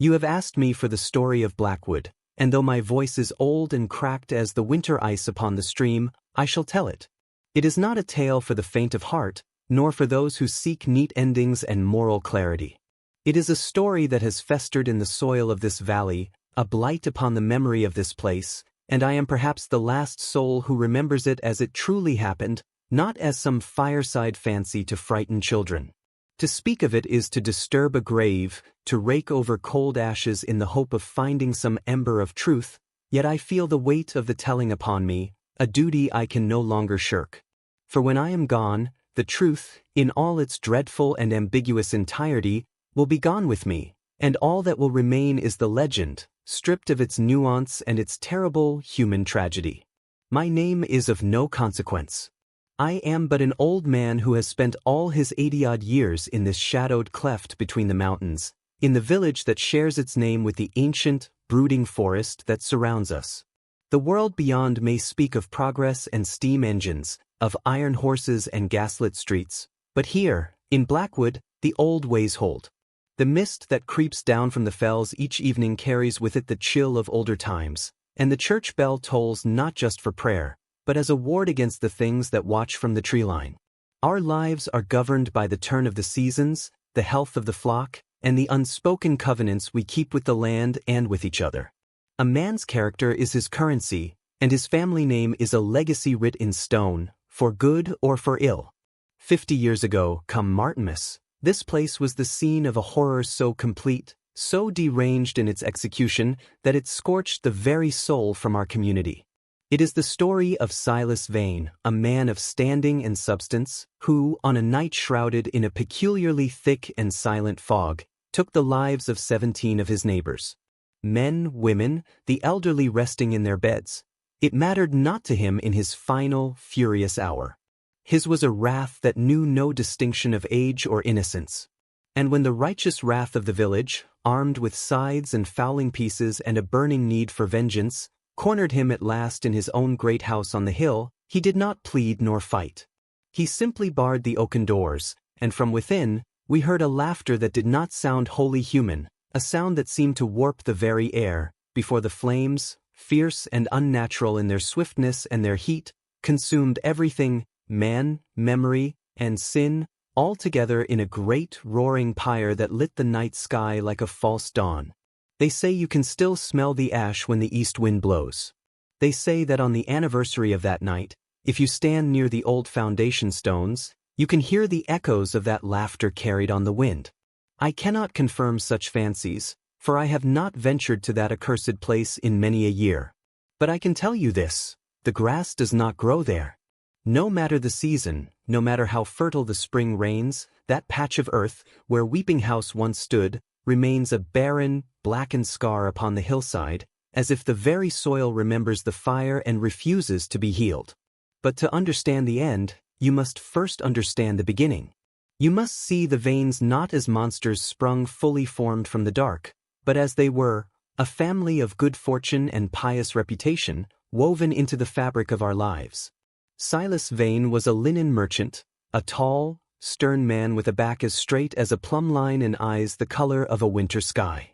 You have asked me for the story of Blackwood, and though my voice is old and cracked as the winter ice upon the stream, I shall tell it. It is not a tale for the faint of heart, nor for those who seek neat endings and moral clarity. It is a story that has festered in the soil of this valley, a blight upon the memory of this place, and I am perhaps the last soul who remembers it as it truly happened, not as some fireside fancy to frighten children. To speak of it is to disturb a grave, to rake over cold ashes in the hope of finding some ember of truth, yet I feel the weight of the telling upon me, a duty I can no longer shirk. For when I am gone, the truth, in all its dreadful and ambiguous entirety, will be gone with me, and all that will remain is the legend, stripped of its nuance and its terrible human tragedy. My name is of no consequence. I am but an old man who has spent all his 80-odd years in this shadowed cleft between the mountains, in the village that shares its name with the ancient, brooding forest that surrounds us. The world beyond may speak of progress and steam engines, of iron horses and gaslit streets, but here, in Blackwood, the old ways hold. The mist that creeps down from the fells each evening carries with it the chill of older times, and the church bell tolls not just for prayer, but as a ward against the things that watch from the tree line. Our lives are governed by the turn of the seasons, the health of the flock, and the unspoken covenants we keep with the land and with each other. A man's character is his currency, and his family name is a legacy writ in stone, for good or for ill. 50 years ago, come Martinmas, this place was the scene of a horror so complete, so deranged in its execution, that it scorched the very soul from our community. It is the story of Silas Vane, a man of standing and substance, who, on a night shrouded in a peculiarly thick and silent fog, took the lives of 17 of his neighbors. Men, women, the elderly resting in their beds. It mattered not to him in his final, furious hour. His was a wrath that knew no distinction of age or innocence. And when the righteous wrath of the village, armed with scythes and fowling pieces and a burning need for vengeance, cornered him at last in his own great house on the hill, he did not plead nor fight. He simply barred the oaken doors, and from within, we heard a laughter that did not sound wholly human, a sound that seemed to warp the very air, before the flames, fierce and unnatural in their swiftness and their heat, consumed everything, man, memory, and sin, all together in a great roaring pyre that lit the night sky like a false dawn. They say you can still smell the ash when the east wind blows. They say that on the anniversary of that night, if you stand near the old foundation stones, you can hear the echoes of that laughter carried on the wind. I cannot confirm such fancies, for I have not ventured to that accursed place in many a year. But I can tell you this, the grass does not grow there. No matter the season, no matter how fertile the spring rains, that patch of earth, where Weeping House once stood, remains a barren, blackened scar upon the hillside, as if the very soil remembers the fire and refuses to be healed. But to understand the end, you must first understand the beginning. You must see the veins not as monsters sprung fully formed from the dark, but as they were, a family of good fortune and pious reputation, woven into the fabric of our lives. Silas Vane was a linen merchant, a tall, stern man with a back as straight as a plumb line and eyes the color of a winter sky.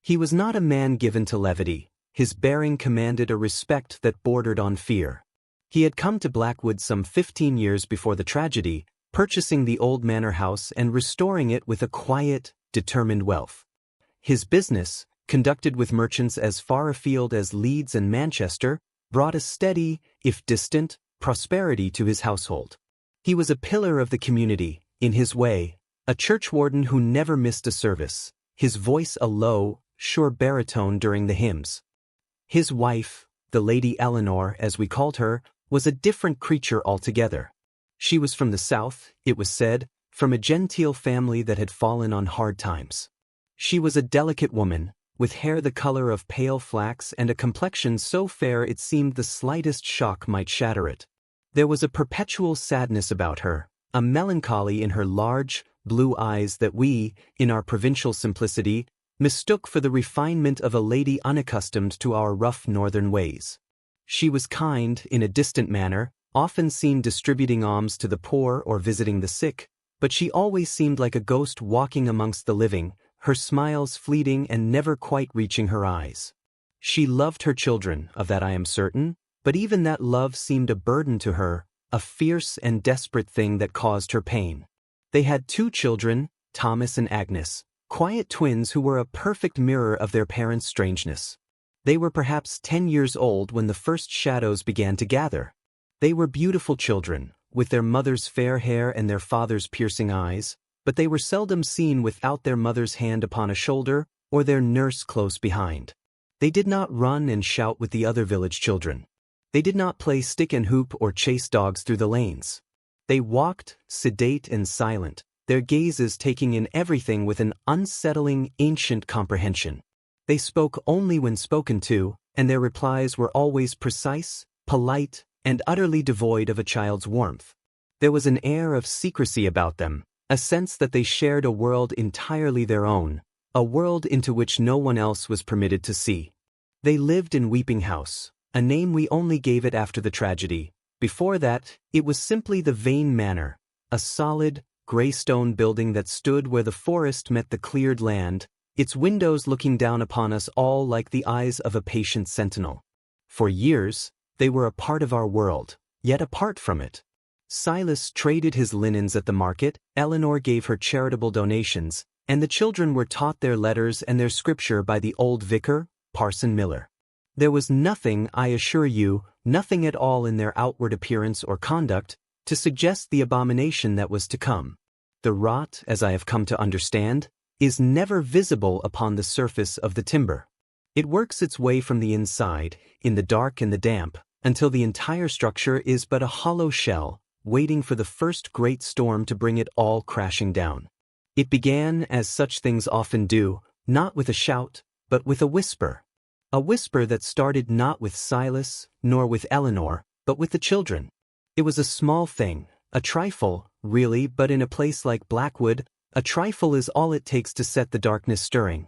He was not a man given to levity. His bearing commanded a respect that bordered on fear. He had come to Blackwood some 15 years before the tragedy, purchasing the old manor house and restoring it with a quiet, determined wealth. His business, conducted with merchants as far afield as Leeds and Manchester, brought a steady, if distant, prosperity to his household. He was a pillar of the community, in his way, a churchwarden who never missed a service, his voice a low, sure baritone during the hymns. His wife, the Lady Eleanor, as we called her, was a different creature altogether. She was from the south, it was said, from a genteel family that had fallen on hard times. She was a delicate woman, with hair the color of pale flax and a complexion so fair it seemed the slightest shock might shatter it. There was a perpetual sadness about her, a melancholy in her large, blue eyes that we, in our provincial simplicity, mistook for the refinement of a lady unaccustomed to our rough northern ways. She was kind, in a distant manner, often seen distributing alms to the poor or visiting the sick, but she always seemed like a ghost walking amongst the living, her smiles fleeting and never quite reaching her eyes. She loved her children, of that I am certain, but even that love seemed a burden to her, a fierce and desperate thing that caused her pain. They had 2 children, Thomas and Agnes, quiet twins who were a perfect mirror of their parents' strangeness. They were perhaps 10 years old when the first shadows began to gather. They were beautiful children, with their mother's fair hair and their father's piercing eyes, but they were seldom seen without their mother's hand upon a shoulder or their nurse close behind. They did not run and shout with the other village children. They did not play stick and hoop or chase dogs through the lanes. They walked, sedate and silent, their gazes taking in everything with an unsettling, ancient comprehension. They spoke only when spoken to, and their replies were always precise, polite, and utterly devoid of a child's warmth. There was an air of secrecy about them, a sense that they shared a world entirely their own, a world into which no one else was permitted to see. They lived in Weeping House, a name we only gave it after the tragedy. Before that, it was simply the Vane Manor, a solid, grey stone building that stood where the forest met the cleared land, its windows looking down upon us all like the eyes of a patient sentinel. For years, they were a part of our world, yet apart from it. Silas traded his linens at the market, Eleanor gave her charitable donations, and the children were taught their letters and their scripture by the old vicar, Parson Miller. There was nothing, I assure you, nothing at all in their outward appearance or conduct, to suggest the abomination that was to come. The rot, as I have come to understand, is never visible upon the surface of the timber. It works its way from the inside, in the dark and the damp, until the entire structure is but a hollow shell, waiting for the first great storm to bring it all crashing down. It began, as such things often do, not with a shout, but with a whisper. A whisper that started not with Silas, nor with Eleanor, but with the children. It was a small thing, a trifle, really, but in a place like Blackwood, a trifle is all it takes to set the darkness stirring.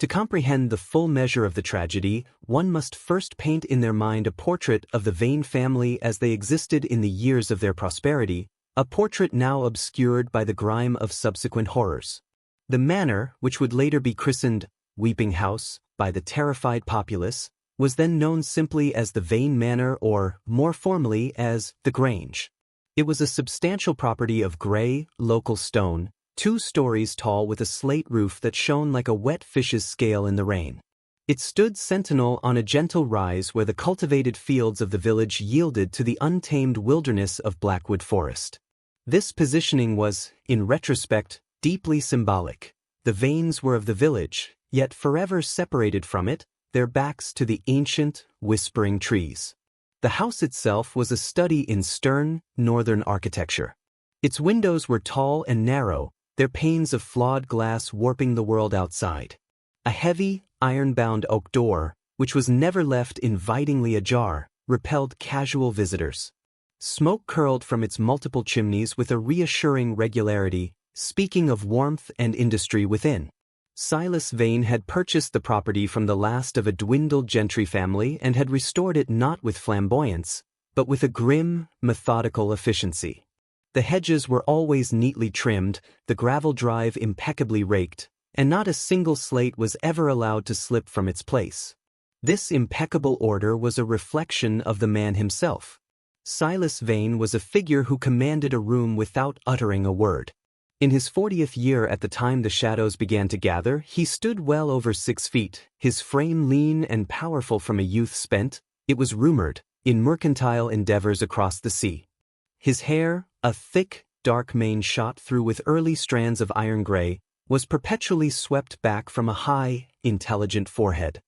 To comprehend the full measure of the tragedy, one must first paint in their mind a portrait of the Vane family as they existed in the years of their prosperity, a portrait now obscured by the grime of subsequent horrors. The manor, which would later be christened Weeping House by the terrified populace, was then known simply as the Vane Manor or, more formally, as the Grange. It was a substantial property of grey, local stone, 2 stories tall with a slate roof that shone like a wet fish's scale in the rain. It stood sentinel on a gentle rise where the cultivated fields of the village yielded to the untamed wilderness of Blackwood forest. This positioning was, in retrospect, deeply symbolic. The Vanes were of the village, yet forever separated from it, their backs to the ancient, whispering trees. The house itself was a study in stern, northern architecture. Its windows were tall and narrow, their panes of flawed glass warping the world outside. A heavy, iron-bound oak door, which was never left invitingly ajar, repelled casual visitors. Smoke curled from its multiple chimneys with a reassuring regularity, speaking of warmth and industry within. Silas Vane had purchased the property from the last of a dwindled gentry family and had restored it not with flamboyance, but with a grim, methodical efficiency. The hedges were always neatly trimmed, the gravel drive impeccably raked, and not a single slate was ever allowed to slip from its place. This impeccable order was a reflection of the man himself. Silas Vane was a figure who commanded a room without uttering a word. In his 40th year at the time the shadows began to gather, he stood well over 6 feet, his frame lean and powerful from a youth spent, it was rumored, in mercantile endeavors across the sea. His hair, a thick, dark mane shot through with early strands of iron gray, was perpetually swept back from a high, intelligent forehead.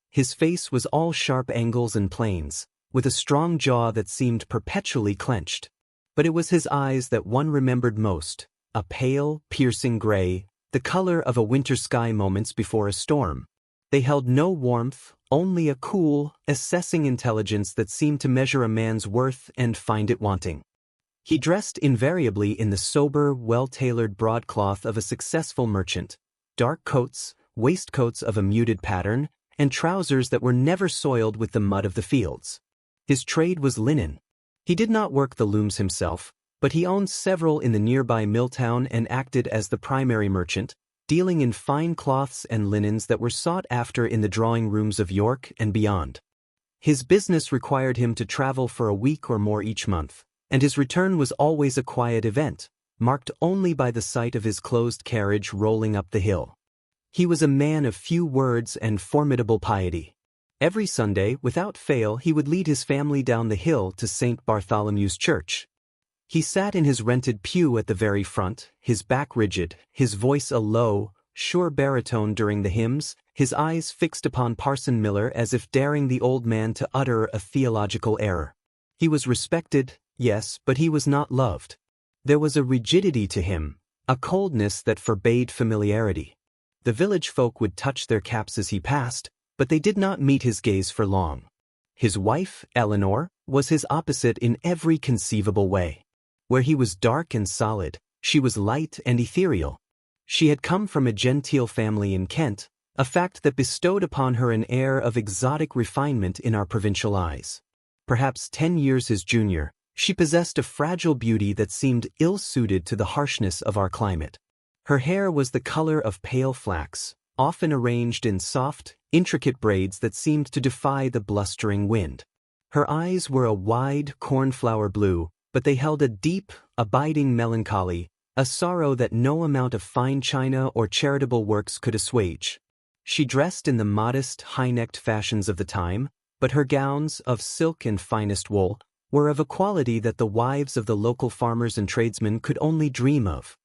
His face was all sharp angles and planes, with a strong jaw that seemed perpetually clenched. But it was his eyes that one remembered most, a pale, piercing gray, the color of a winter sky moments before a storm. They held no warmth, only a cool, assessing intelligence that seemed to measure a man's worth and find it wanting. He dressed invariably in the sober, well-tailored broadcloth of a successful merchant, dark coats, waistcoats of a muted pattern, and trousers that were never soiled with the mud of the fields. His trade was linen. He did not work the looms himself, but he owned several in the nearby mill town and acted as the primary merchant, dealing in fine cloths and linens that were sought after in the drawing rooms of York and beyond. His business required him to travel for a week or more each month, and his return was always a quiet event, marked only by the sight of his closed carriage rolling up the hill. He was a man of few words and formidable piety. Every Sunday, without fail, he would lead his family down the hill to St. Bartholomew's Church. He sat in his rented pew at the very front, his back rigid, his voice a low, sure baritone during the hymns, his eyes fixed upon Parson Miller as if daring the old man to utter a theological error. He was respected, yes, but he was not loved. There was a rigidity to him, a coldness that forbade familiarity. The village folk would touch their caps as he passed, but they did not meet his gaze for long. His wife, Eleanor, was his opposite in every conceivable way. Where he was dark and solid, she was light and ethereal. She had come from a genteel family in Kent, a fact that bestowed upon her an air of exotic refinement in our provincial eyes. Perhaps 10 years his junior, she possessed a fragile beauty that seemed ill-suited to the harshness of our climate. Her hair was the color of pale flax, often arranged in soft, intricate braids that seemed to defy the blustering wind. Her eyes were a wide, cornflower blue, but they held a deep, abiding melancholy, a sorrow that no amount of fine china or charitable works could assuage. She dressed in the modest, high-necked fashions of the time, but her gowns, of silk and finest wool, were of a quality that the wives of the local farmers and tradesmen could only dream of.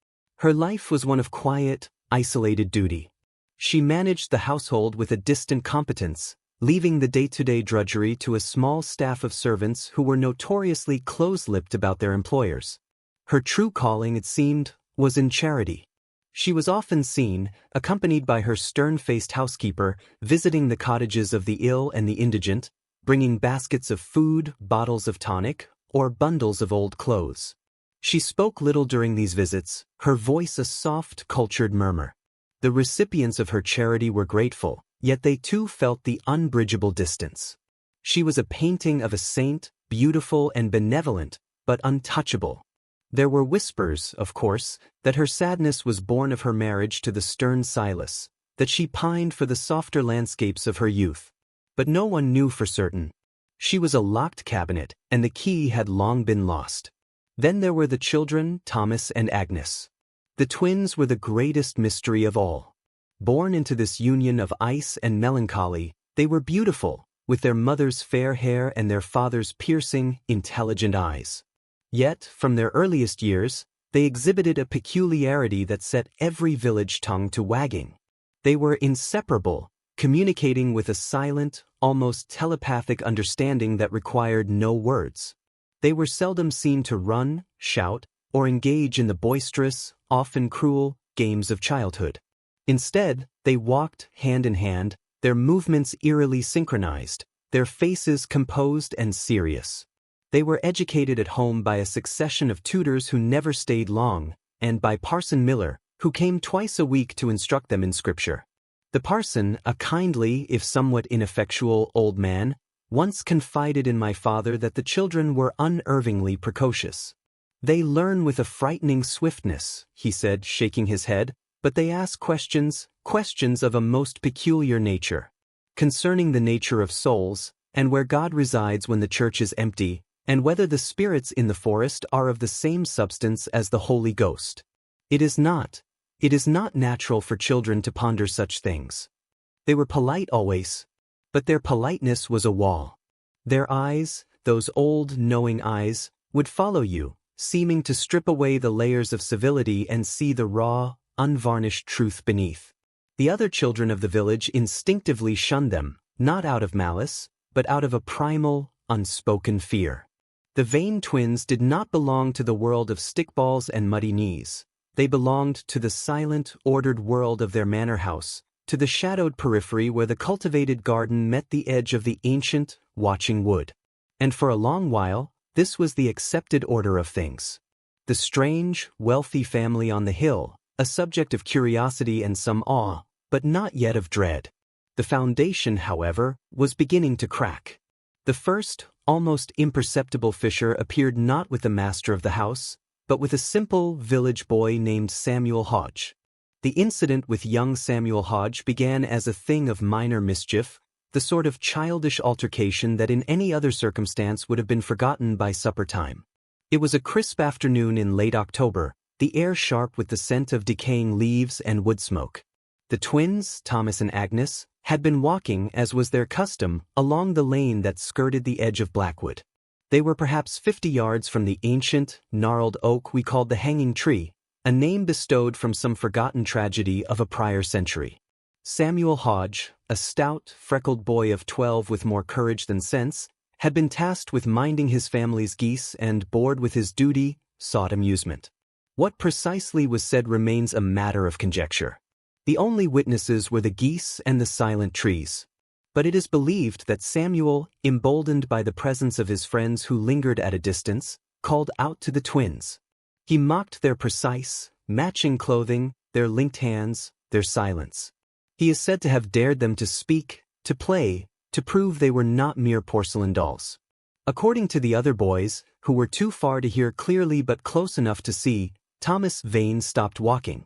Her life was one of quiet, isolated duty. She managed the household with a distant competence, leaving the day-to-day drudgery to a small staff of servants who were notoriously close-lipped about their employers. Her true calling, it seemed, was in charity. She was often seen, accompanied by her stern-faced housekeeper, visiting the cottages of the ill and the indigent, bringing baskets of food, bottles of tonic, or bundles of old clothes. She spoke little during these visits, her voice a soft, cultured murmur. The recipients of her charity were grateful, yet they too felt the unbridgeable distance. She was a painting of a saint, beautiful and benevolent, but untouchable. There were whispers, of course, that her sadness was born of her marriage to the stern Silas, that she pined for the softer landscapes of her youth. But no one knew for certain. She was a locked cabinet, and the key had long been lost. Then there were the children, Thomas and Agnes. The twins were the greatest mystery of all. Born into this union of ice and melancholy, they were beautiful, with their mother's fair hair and their father's piercing, intelligent eyes. Yet, from their earliest years, they exhibited a peculiarity that set every village tongue to wagging. They were inseparable, communicating with a silent, almost telepathic understanding that required no words. They were seldom seen to run, shout, or engage in the boisterous, often cruel, games of childhood. Instead, they walked hand in hand, their movements eerily synchronized, their faces composed and serious. They were educated at home by a succession of tutors who never stayed long, and by Parson Miller, who came twice a week to instruct them in Scripture. The parson, a kindly, if somewhat ineffectual, old man, once confided in my father that the children were unervingly precocious. "They learn with a frightening swiftness," he said, shaking his head, "but they ask questions of a most peculiar nature. Concerning the nature of souls, and where God resides when the church is empty, and whether the spirits in the forest are of the same substance as the Holy Ghost. It is not natural for children to ponder such things. They were polite always, but their politeness was a wall. Their eyes, those old knowing eyes, would follow you, seeming to strip away the layers of civility and see the raw, unvarnished truth beneath. The other children of the village instinctively shunned them, not out of malice, but out of a primal, unspoken fear. The Vane twins did not belong to the world of stickballs and muddy knees. They belonged to the silent, ordered world of their manor house, to the shadowed periphery where the cultivated garden met the edge of the ancient, watching wood. And for a long while, this was the accepted order of things. The strange, wealthy family on the hill, a subject of curiosity and some awe, but not yet of dread. The foundation, however, was beginning to crack. The first, almost imperceptible fissure appeared not with the master of the house, but with a simple village boy named Samuel Hodge. The incident with young Samuel Hodge began as a thing of minor mischief, the sort of childish altercation that in any other circumstance would have been forgotten by supper time. It was a crisp afternoon in late October, the air sharp with the scent of decaying leaves and wood smoke. The twins, Thomas and Agnes, had been walking, as was their custom, along the lane that skirted the edge of Blackwood. They were perhaps 50 yards from the ancient, gnarled oak we called the Hanging Tree, a name bestowed from some forgotten tragedy of a prior century. Samuel Hodge, a stout, freckled boy of 12 with more courage than sense, had been tasked with minding his family's geese and, bored with his duty, sought amusement. What precisely was said remains a matter of conjecture. The only witnesses were the geese and the silent trees. But it is believed that Samuel, emboldened by the presence of his friends who lingered at a distance, called out to the twins. He mocked their precise, matching clothing, their linked hands, their silence. He is said to have dared them to speak, to play, to prove they were not mere porcelain dolls. According to the other boys, who were too far to hear clearly but close enough to see, Silas Vane stopped walking.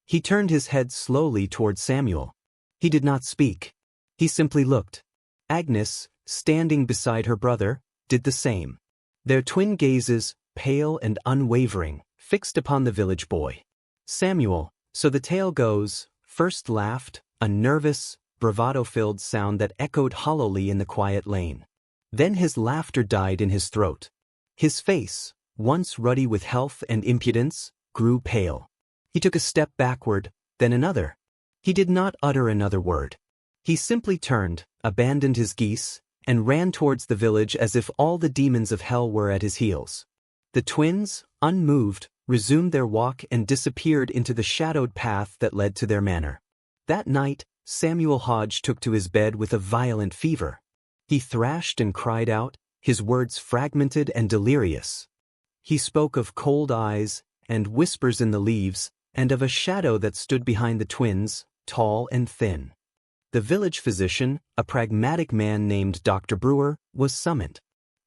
He turned his head slowly toward Samuel. He did not speak. He simply looked. Agnes, standing beside her brother, did the same. Their twin gazes, pale and unwavering, fixed upon the village boy. Samuel, so the tale goes, first laughed, a nervous, bravado-filled sound that echoed hollowly in the quiet lane. Then his laughter died in his throat. His face, once ruddy with health and impudence, grew pale. He took a step backward, then another. He did not utter another word. He simply turned, abandoned his geese, and ran towards the village as if all the demons of hell were at his heels. The twins, unmoved, resumed their walk and disappeared into the shadowed path that led to their manor. That night, Samuel Hodge took to his bed with a violent fever. He thrashed and cried out, his words fragmented and delirious. He spoke of cold eyes, and whispers in the leaves, and of a shadow that stood behind the twins, tall and thin. The village physician, a pragmatic man named Dr. Brewer, was summoned.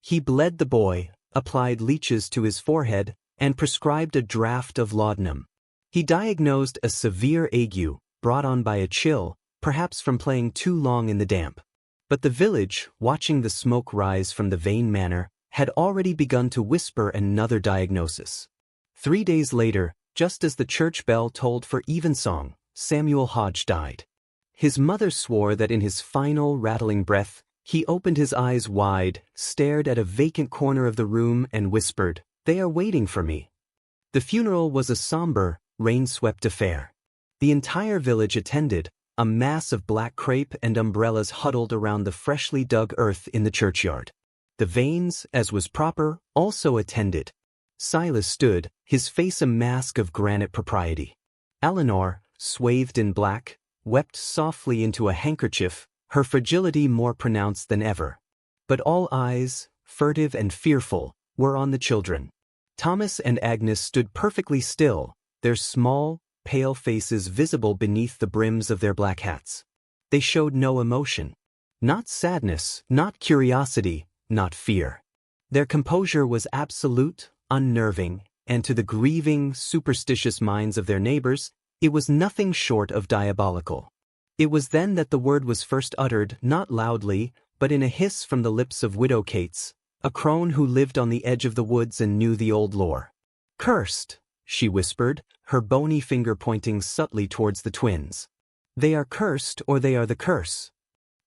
He bled the boy, applied leeches to his forehead, and prescribed a draught of laudanum. He diagnosed a severe ague, brought on by a chill, perhaps from playing too long in the damp. But the village, watching the smoke rise from the Vane manor, had already begun to whisper another diagnosis. 3 days later, just as the church bell tolled for evensong, Samuel Hodge died. His mother swore that in his final rattling breath, he opened his eyes wide, stared at a vacant corner of the room and whispered, "They are waiting for me." The funeral was a somber, rain-swept affair. The entire village attended, a mass of black crape and umbrellas huddled around the freshly dug earth in the churchyard. The Vanes, as was proper, also attended. Silas stood, his face a mask of granite propriety. Eleanor, swathed in black, wept softly into a handkerchief, her fragility more pronounced than ever. But all eyes, furtive and fearful, were on the children. Thomas and Agnes stood perfectly still, their small, pale faces visible beneath the brims of their black hats. They showed no emotion. Not sadness, not curiosity, not fear. Their composure was absolute, unnerving, and to the grieving, superstitious minds of their neighbors, it was nothing short of diabolical. It was then that the word was first uttered, not loudly, but in a hiss from the lips of Widow Cates, a crone who lived on the edge of the woods and knew the old lore. "Cursed," she whispered, her bony finger pointing subtly towards the twins. "They are cursed or they are the curse."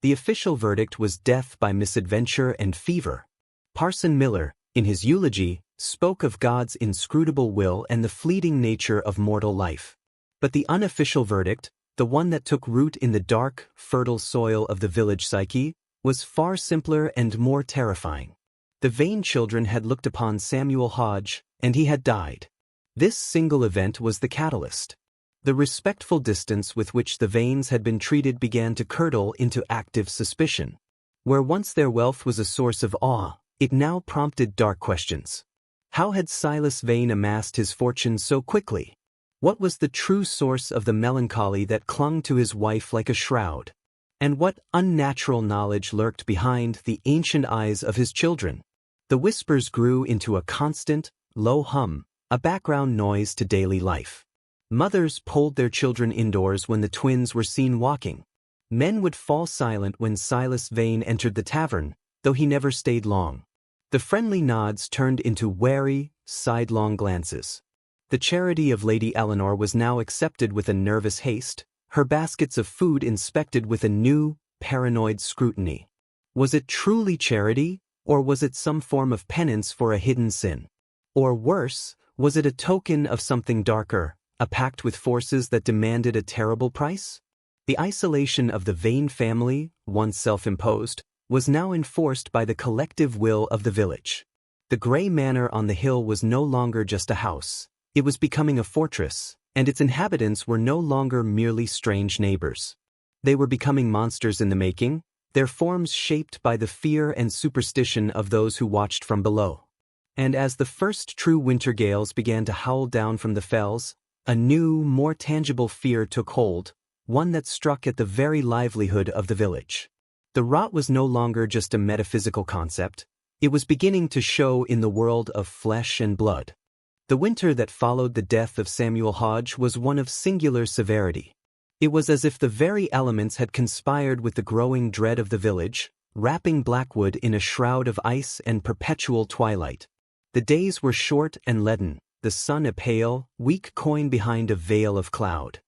The official verdict was death by misadventure and fever. Parson Miller, in his eulogy, spoke of God's inscrutable will and the fleeting nature of mortal life. But the unofficial verdict, the one that took root in the dark, fertile soil of the village psyche, was far simpler and more terrifying. The Vane children had looked upon Samuel Hodge, and he had died. This single event was the catalyst. The respectful distance with which the Vanes had been treated began to curdle into active suspicion. Where once their wealth was a source of awe, it now prompted dark questions. How had Silas Vane amassed his fortune so quickly? What was the true source of the melancholy that clung to his wife like a shroud? And what unnatural knowledge lurked behind the ancient eyes of his children? The whispers grew into a constant, low hum, a background noise to daily life. Mothers pulled their children indoors when the twins were seen walking. Men would fall silent when Silas Vane entered the tavern, though he never stayed long. The friendly nods turned into wary, sidelong glances. The charity of Lady Eleanor was now accepted with a nervous haste, her baskets of food inspected with a new, paranoid scrutiny. Was it truly charity, or was it some form of penance for a hidden sin? Or worse, was it a token of something darker, a pact with forces that demanded a terrible price? The isolation of the Vane family, once self-imposed, was now enforced by the collective will of the village. The grey manor on the hill was no longer just a house. It was becoming a fortress, and its inhabitants were no longer merely strange neighbors. They were becoming monsters in the making, their forms shaped by the fear and superstition of those who watched from below. And as the first true winter gales began to howl down from the fells, a new, more tangible fear took hold, one that struck at the very livelihood of the village. The rot was no longer just a metaphysical concept, it was beginning to show in the world of flesh and blood. The winter that followed the death of Samuel Hodge was one of singular severity. It was as if the very elements had conspired with the growing dread of the village, wrapping Blackwood in a shroud of ice and perpetual twilight. The days were short and leaden, the sun a pale, weak coin behind a veil of cloud.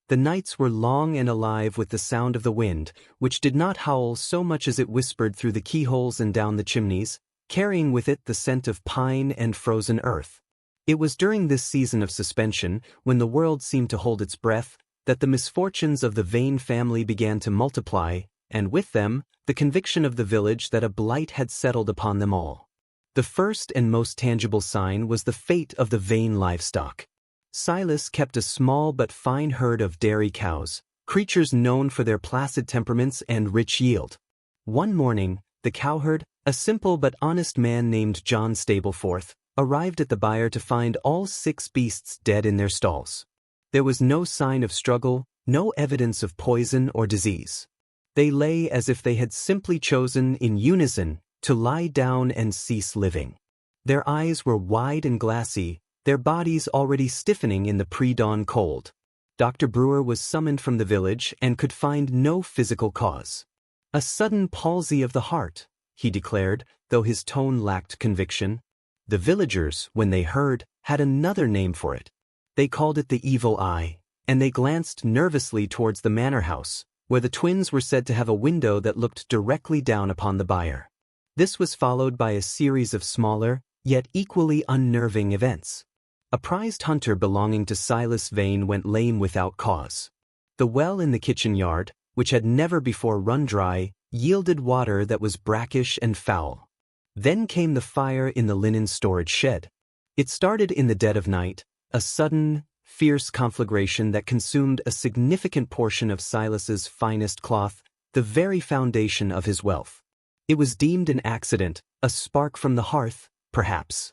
The nights were long and alive with the sound of the wind, which did not howl so much as it whispered through the keyholes and down the chimneys, carrying with it the scent of pine and frozen earth. It was during this season of suspension, when the world seemed to hold its breath, that the misfortunes of the Vane family began to multiply, and with them, the conviction of the village that a blight had settled upon them all. The first and most tangible sign was the fate of the Vane livestock. Silas kept a small but fine herd of dairy cows, creatures known for their placid temperaments and rich yield. One morning, the cowherd, a simple but honest man named John Stapleforth, arrived at the byre to find all 6 beasts dead in their stalls. There was no sign of struggle, no evidence of poison or disease. They lay as if they had simply chosen, in unison, to lie down and cease living. Their eyes were wide and glassy, their bodies already stiffening in the pre-dawn cold. Dr. Brewer was summoned from the village and could find no physical cause. A sudden palsy of the heart, he declared, though his tone lacked conviction. The villagers, when they heard, had another name for it. They called it the evil eye, and they glanced nervously towards the manor house, where the twins were said to have a window that looked directly down upon the byre. This was followed by a series of smaller, yet equally unnerving events. A prized hunter belonging to Silas Vane went lame without cause. The well in the kitchen yard, which had never before run dry, yielded water that was brackish and foul. Then came the fire in the linen storage shed. It started in the dead of night, a sudden, fierce conflagration that consumed a significant portion of Silas's finest cloth, the very foundation of his wealth. It was deemed an accident, a spark from the hearth, perhaps.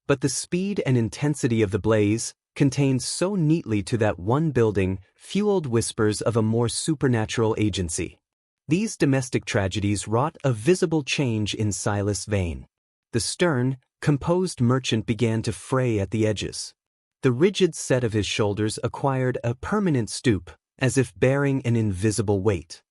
But the speed and intensity of the blaze, contained so neatly to that one building, fueled whispers of a more supernatural agency. These domestic tragedies wrought a visible change in Silas Vane. The stern, composed merchant began to fray at the edges. The rigid set of his shoulders acquired a permanent stoop, as if bearing an invisible weight.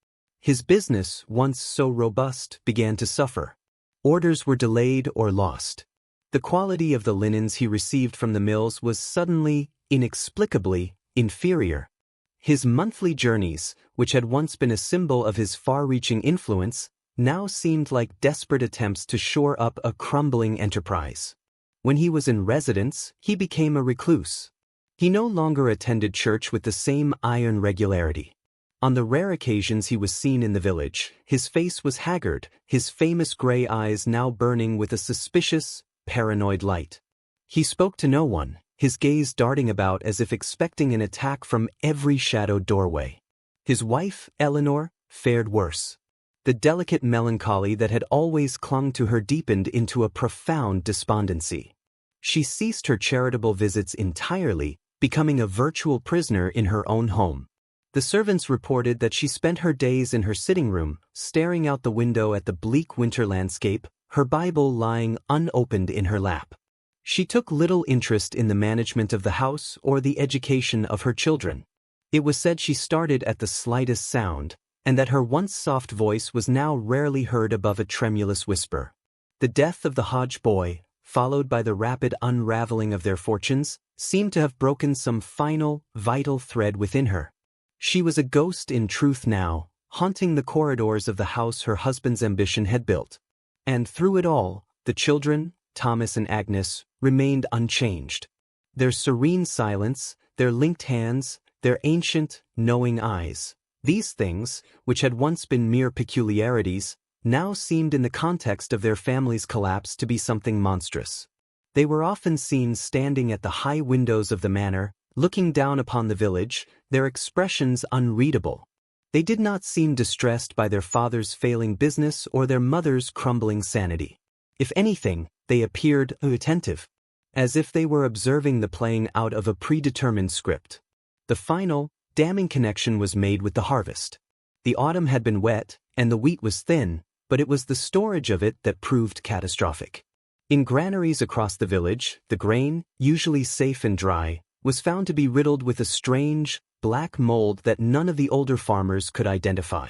His business, once so robust, began to suffer. Orders were delayed or lost. The quality of the linens he received from the mills was suddenly, inexplicably, inferior. His monthly journeys, which had once been a symbol of his far-reaching influence, now seemed like desperate attempts to shore up a crumbling enterprise. When he was in residence, he became a recluse. He no longer attended church with the same iron regularity. On the rare occasions he was seen in the village, his face was haggard, his famous gray eyes now burning with a suspicious, paranoid light. He spoke to no one, his gaze darting about as if expecting an attack from every shadowed doorway. His wife, Eleanor, fared worse. The delicate melancholy that had always clung to her deepened into a profound despondency. She ceased her charitable visits entirely, becoming a virtual prisoner in her own home. The servants reported that she spent her days in her sitting room, staring out the window at the bleak winter landscape, her Bible lying unopened in her lap. She took little interest in the management of the house or the education of her children. It was said she started at the slightest sound, and that her once soft voice was now rarely heard above a tremulous whisper. The death of the Hodge boy, followed by the rapid unraveling of their fortunes, seemed to have broken some final, vital thread within her. She was a ghost in truth now, haunting the corridors of the house her husband's ambition had built. And through it all, the children, Thomas and Agnes, remained unchanged. Their serene silence, their linked hands, their ancient, knowing eyes. These things, which had once been mere peculiarities, now seemed in the context of their family's collapse to be something monstrous. They were often seen standing at the high windows of the manor, looking down upon the village, their expressions unreadable. They did not seem distressed by their father's failing business or their mother's crumbling sanity. If anything, they appeared attentive, as if they were observing the playing out of a predetermined script. The final, damning connection was made with the harvest. The autumn had been wet, and the wheat was thin, but it was the storage of it that proved catastrophic. In granaries across the village, the grain, usually safe and dry, was found to be riddled with a strange, black mold that none of the older farmers could identify.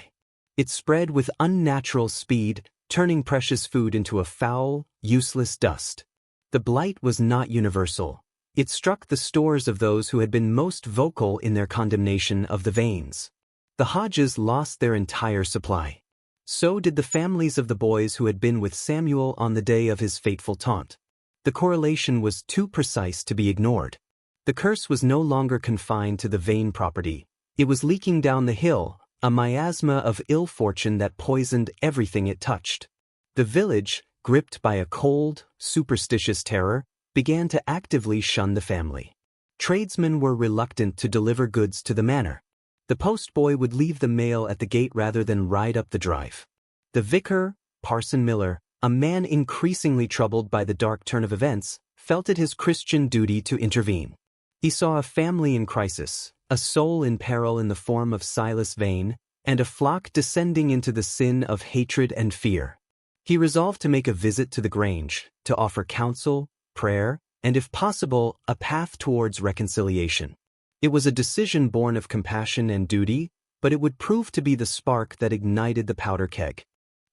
It spread with unnatural speed, turning precious food into a foul, useless dust. The blight was not universal. It struck the stores of those who had been most vocal in their condemnation of the Vanes. The Hodges lost their entire supply. So did the families of the boys who had been with Samuel on the day of his fateful taunt. The correlation was too precise to be ignored. The curse was no longer confined to the Vane property. It was leaking down the hill, a miasma of ill fortune that poisoned everything it touched. The village, gripped by a cold, superstitious terror, began to actively shun the family. Tradesmen were reluctant to deliver goods to the manor. The postboy would leave the mail at the gate rather than ride up the drive. The vicar, Parson Miller, a man increasingly troubled by the dark turn of events, felt it his Christian duty to intervene. He saw a family in crisis, a soul in peril in the form of Silas Vane, and a flock descending into the sin of hatred and fear. He resolved to make a visit to the Grange, to offer counsel, prayer, and if possible, a path towards reconciliation. It was a decision born of compassion and duty, but it would prove to be the spark that ignited the powder keg.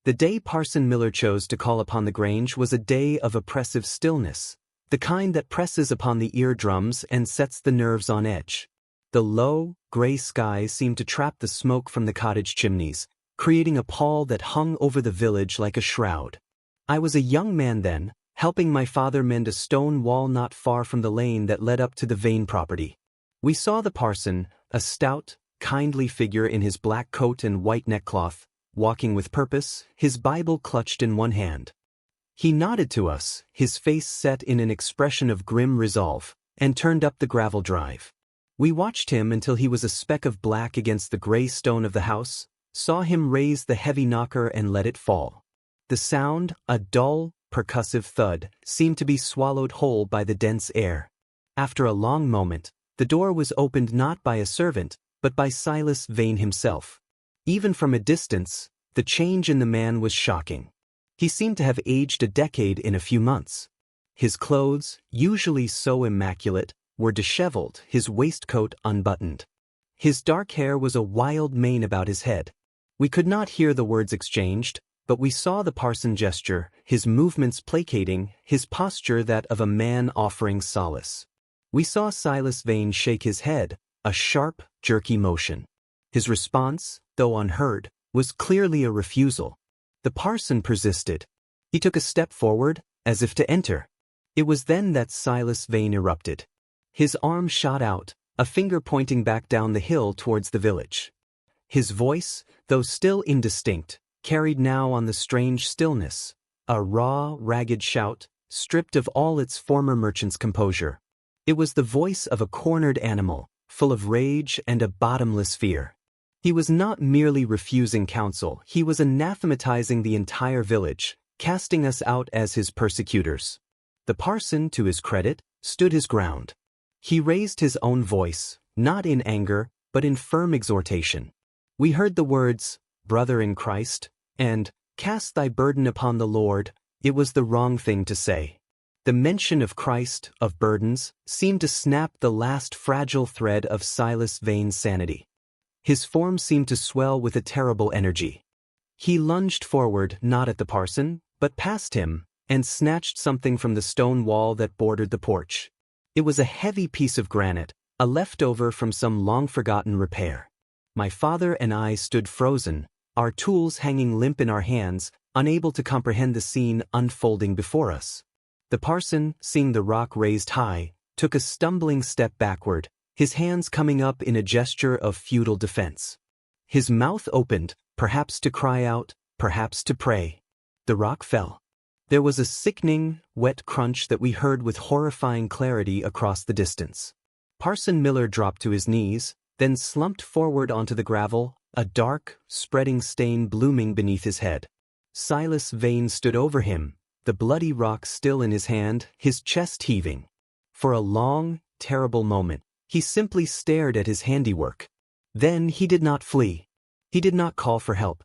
The day Parson Miller chose to call upon the Grange was a day of oppressive stillness, the kind that presses upon the eardrums and sets the nerves on edge. The low, gray sky seemed to trap the smoke from the cottage chimneys, creating a pall that hung over the village like a shroud. I was a young man then, helping my father mend a stone wall not far from the lane that led up to the Vane property. We saw the parson, a stout, kindly figure in his black coat and white neckcloth, walking with purpose, his Bible clutched in one hand. He nodded to us, his face set in an expression of grim resolve, and turned up the gravel drive. We watched him until he was a speck of black against the gray stone of the house, saw him raise the heavy knocker and let it fall. The sound, a dull, percussive thud, seemed to be swallowed whole by the dense air. After a long moment, the door was opened not by a servant, but by Silas Vane himself. Even from a distance, the change in the man was shocking. He seemed to have aged a decade in a few months. His clothes, usually so immaculate, were disheveled, his waistcoat unbuttoned. His dark hair was a wild mane about his head. We could not hear the words exchanged, but we saw the parson gesture, his movements placating, his posture that of a man offering solace. We saw Silas Vane shake his head, a sharp, jerky motion. His response, though unheard, was clearly a refusal. The parson persisted. He took a step forward, as if to enter. It was then that Silas Vane erupted. His arm shot out, a finger pointing back down the hill towards the village. His voice, though still indistinct, carried now on the strange stillness, a raw, ragged shout, stripped of all its former merchant's composure. It was the voice of a cornered animal, full of rage and a bottomless fear. He was not merely refusing counsel, he was anathematizing the entire village, casting us out as his persecutors. The parson, to his credit, stood his ground. He raised his own voice, not in anger, but in firm exhortation. We heard the words, "Brother in Christ," and "Cast thy burden upon the Lord." It was the wrong thing to say. The mention of Christ, of burdens, seemed to snap the last fragile thread of Silas Vane's sanity. His form seemed to swell with a terrible energy. He lunged forward, not at the parson, but past him, and snatched something from the stone wall that bordered the porch. It was a heavy piece of granite, a leftover from some long-forgotten repair. My father and I stood frozen, our tools hanging limp in our hands, unable to comprehend the scene unfolding before us. The parson, seeing the rock raised high, took a stumbling step backward, his hands coming up in a gesture of futile defense. His mouth opened, perhaps to cry out, perhaps to pray. The rock fell. There was a sickening, wet crunch that we heard with horrifying clarity across the distance. Parson Miller dropped to his knees, then slumped forward onto the gravel, a dark, spreading stain blooming beneath his head. Silas Vane stood over him, the bloody rock still in his hand, his chest heaving. For a long, terrible moment, he simply stared at his handiwork. Then he did not flee. He did not call for help.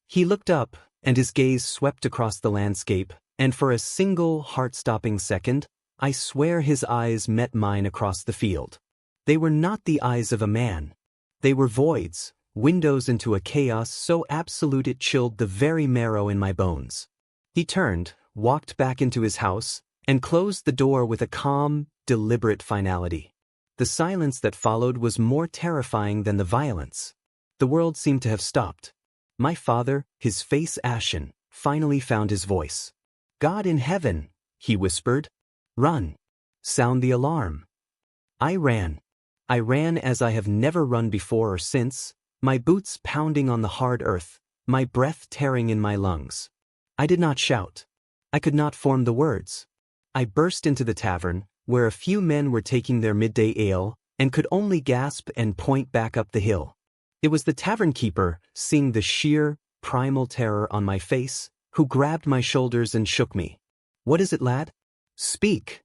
He looked up, and his gaze swept across the landscape, and for a single heart-stopping second, I swear his eyes met mine across the field. They were not the eyes of a man. They were voids, windows into a chaos so absolute it chilled the very marrow in my bones. He turned, walked back into his house, and closed the door with a calm, deliberate finality. The silence that followed was more terrifying than the violence. The world seemed to have stopped. My father, his face ashen, finally found his voice. "God in heaven," he whispered. "Run. Sound the alarm." I ran. I ran as I have never run before or since, my boots pounding on the hard earth, my breath tearing in my lungs. I did not shout. I could not form the words. I burst into the tavern, where a few men were taking their midday ale, and could only gasp and point back up the hill. It was the tavern keeper, seeing the sheer, primal terror on my face, who grabbed my shoulders and shook me. "What is it, lad? Speak."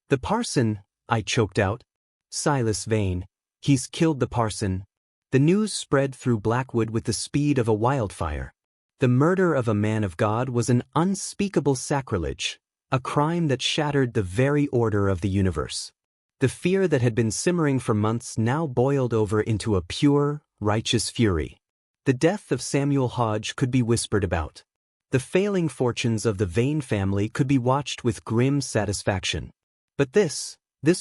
"The parson," I choked out. "Silas Vane. He's killed the parson." The news spread through Blackwood with the speed of a wildfire. The murder of a man of God was an unspeakable sacrilege, a crime that shattered the very order of the universe. The fear that had been simmering for months now boiled over into a pure, righteous fury. The death of Samuel Hodge could be whispered about. The failing fortunes of the Vane family could be watched with grim satisfaction. But this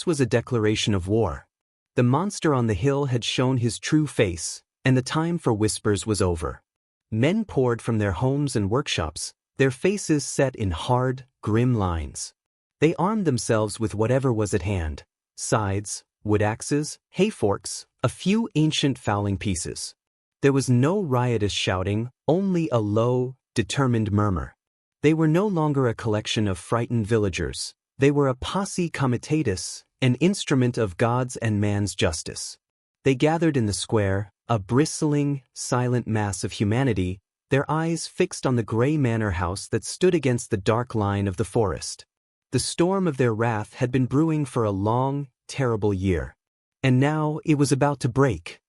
was a declaration of war. The monster on the hill had shown his true face, and the time for whispers was over. Men poured from their homes and workshops, their faces set in hard, grim lines. They armed themselves with whatever was at hand: scythes, wood axes, hay forks, a few ancient fowling pieces. There was no riotous shouting, only a low, determined murmur. They were no longer a collection of frightened villagers. They were a posse comitatus, an instrument of God's and man's justice. They gathered in the square, a bristling, silent mass of humanity, their eyes fixed on the gray manor house that stood against the dark line of the forest. The storm of their wrath had been brewing for a long, terrible year. And now it was about to break.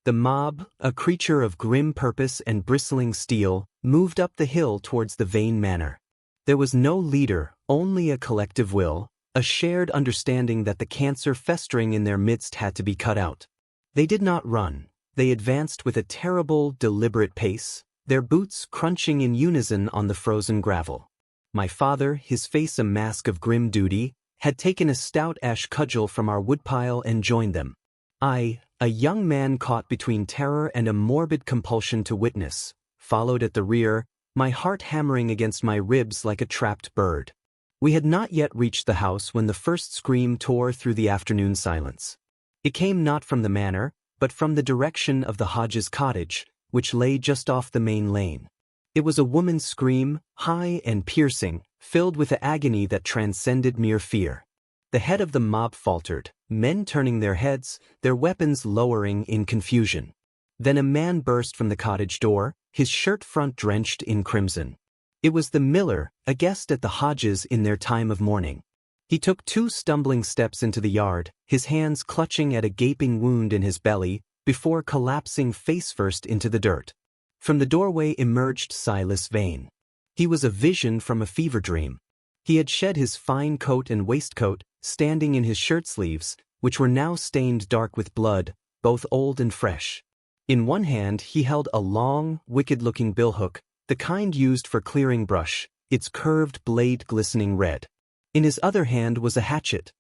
The mob, a creature of grim purpose and bristling steel, moved up the hill towards the Vane manor. There was no leader, only a collective will, a shared understanding that the cancer festering in their midst had to be cut out. They did not run. They advanced with a terrible, deliberate pace, their boots crunching in unison on the frozen gravel. My father, his face a mask of grim duty, had taken a stout ash cudgel from our woodpile and joined them. I, a young man caught between terror and a morbid compulsion to witness, followed at the rear, my heart hammering against my ribs like a trapped bird. We had not yet reached the house when the first scream tore through the afternoon silence. It came not from the manor, but from the direction of the Hodges' cottage, which lay just off the main lane. It was a woman's scream, high and piercing, filled with an agony that transcended mere fear. The head of the mob faltered, men turning their heads, their weapons lowering in confusion. Then a man burst from the cottage door, his shirt front drenched in crimson. It was the miller, a guest at the Hodges in their time of mourning. He took 2 stumbling steps into the yard, his hands clutching at a gaping wound in his belly, before collapsing face-first into the dirt. From the doorway emerged Silas Vane. He was a vision from a fever dream. He had shed his fine coat and waistcoat, standing in his shirt sleeves, which were now stained dark with blood, both old and fresh. In one hand he held a long, wicked-looking billhook, the kind used for clearing brush, its curved blade glistening red. In his other hand was a hatchet.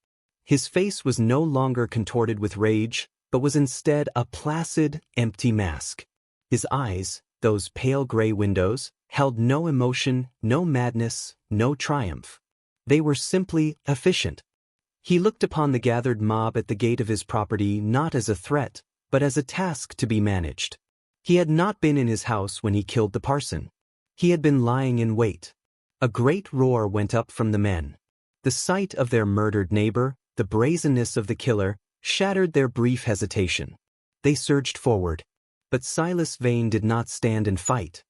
His face was no longer contorted with rage, but was instead a placid, empty mask. His eyes, those pale gray windows, held no emotion, no madness, no triumph. They were simply efficient. He looked upon the gathered mob at the gate of his property not as a threat, but as a task to be managed. He had not been in his house when he killed the parson. He had been lying in wait. A great roar went up from the men. The sight of their murdered neighbor, the brazenness of the killer, shattered their brief hesitation. They surged forward. But Silas Vane did not stand and fight.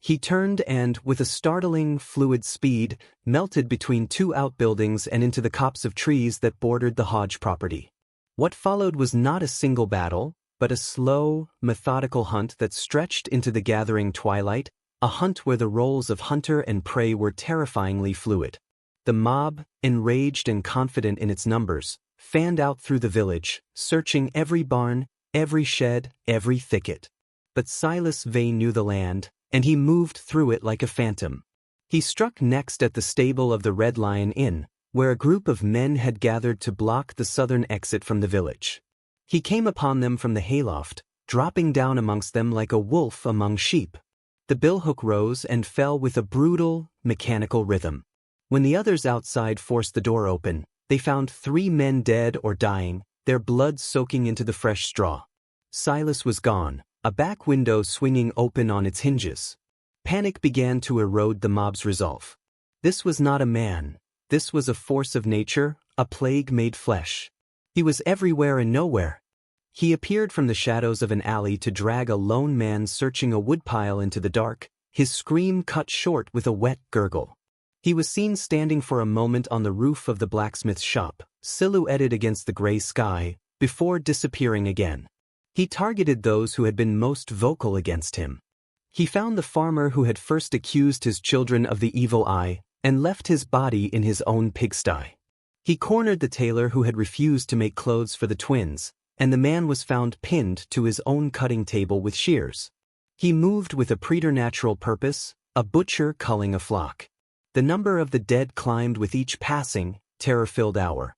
He turned and, with a startling, fluid speed, melted between two outbuildings and into the copse of trees that bordered the Hodge property. What followed was not a single battle, but a slow, methodical hunt that stretched into the gathering twilight, a hunt where the roles of hunter and prey were terrifyingly fluid. The mob, enraged and confident in its numbers, fanned out through the village, searching every barn, every shed, every thicket. But Silas Vane knew the land, and he moved through it like a phantom. He struck next at the stable of the Red Lion Inn, where a group of men had gathered to block the southern exit from the village. He came upon them from the hayloft, dropping down amongst them like a wolf among sheep. The billhook rose and fell with a brutal, mechanical rhythm. When the others outside forced the door open, they found 3 men dead or dying, their blood soaking into the fresh straw. Silas was gone, a back window swinging open on its hinges. Panic began to erode the mob's resolve. This was not a man. This was a force of nature, a plague made flesh. He was everywhere and nowhere. He appeared from the shadows of an alley to drag a lone man searching a woodpile into the dark, his scream cut short with a wet gurgle. He was seen standing for a moment on the roof of the blacksmith's shop, silhouetted against the gray sky, before disappearing again. He targeted those who had been most vocal against him. He found the farmer who had first accused his children of the evil eye, and left his body in his own pigsty. He cornered the tailor who had refused to make clothes for the twins, and the man was found pinned to his own cutting table with shears. He moved with a preternatural purpose, a butcher culling a flock. The number of the dead climbed with each passing, terror-filled hour.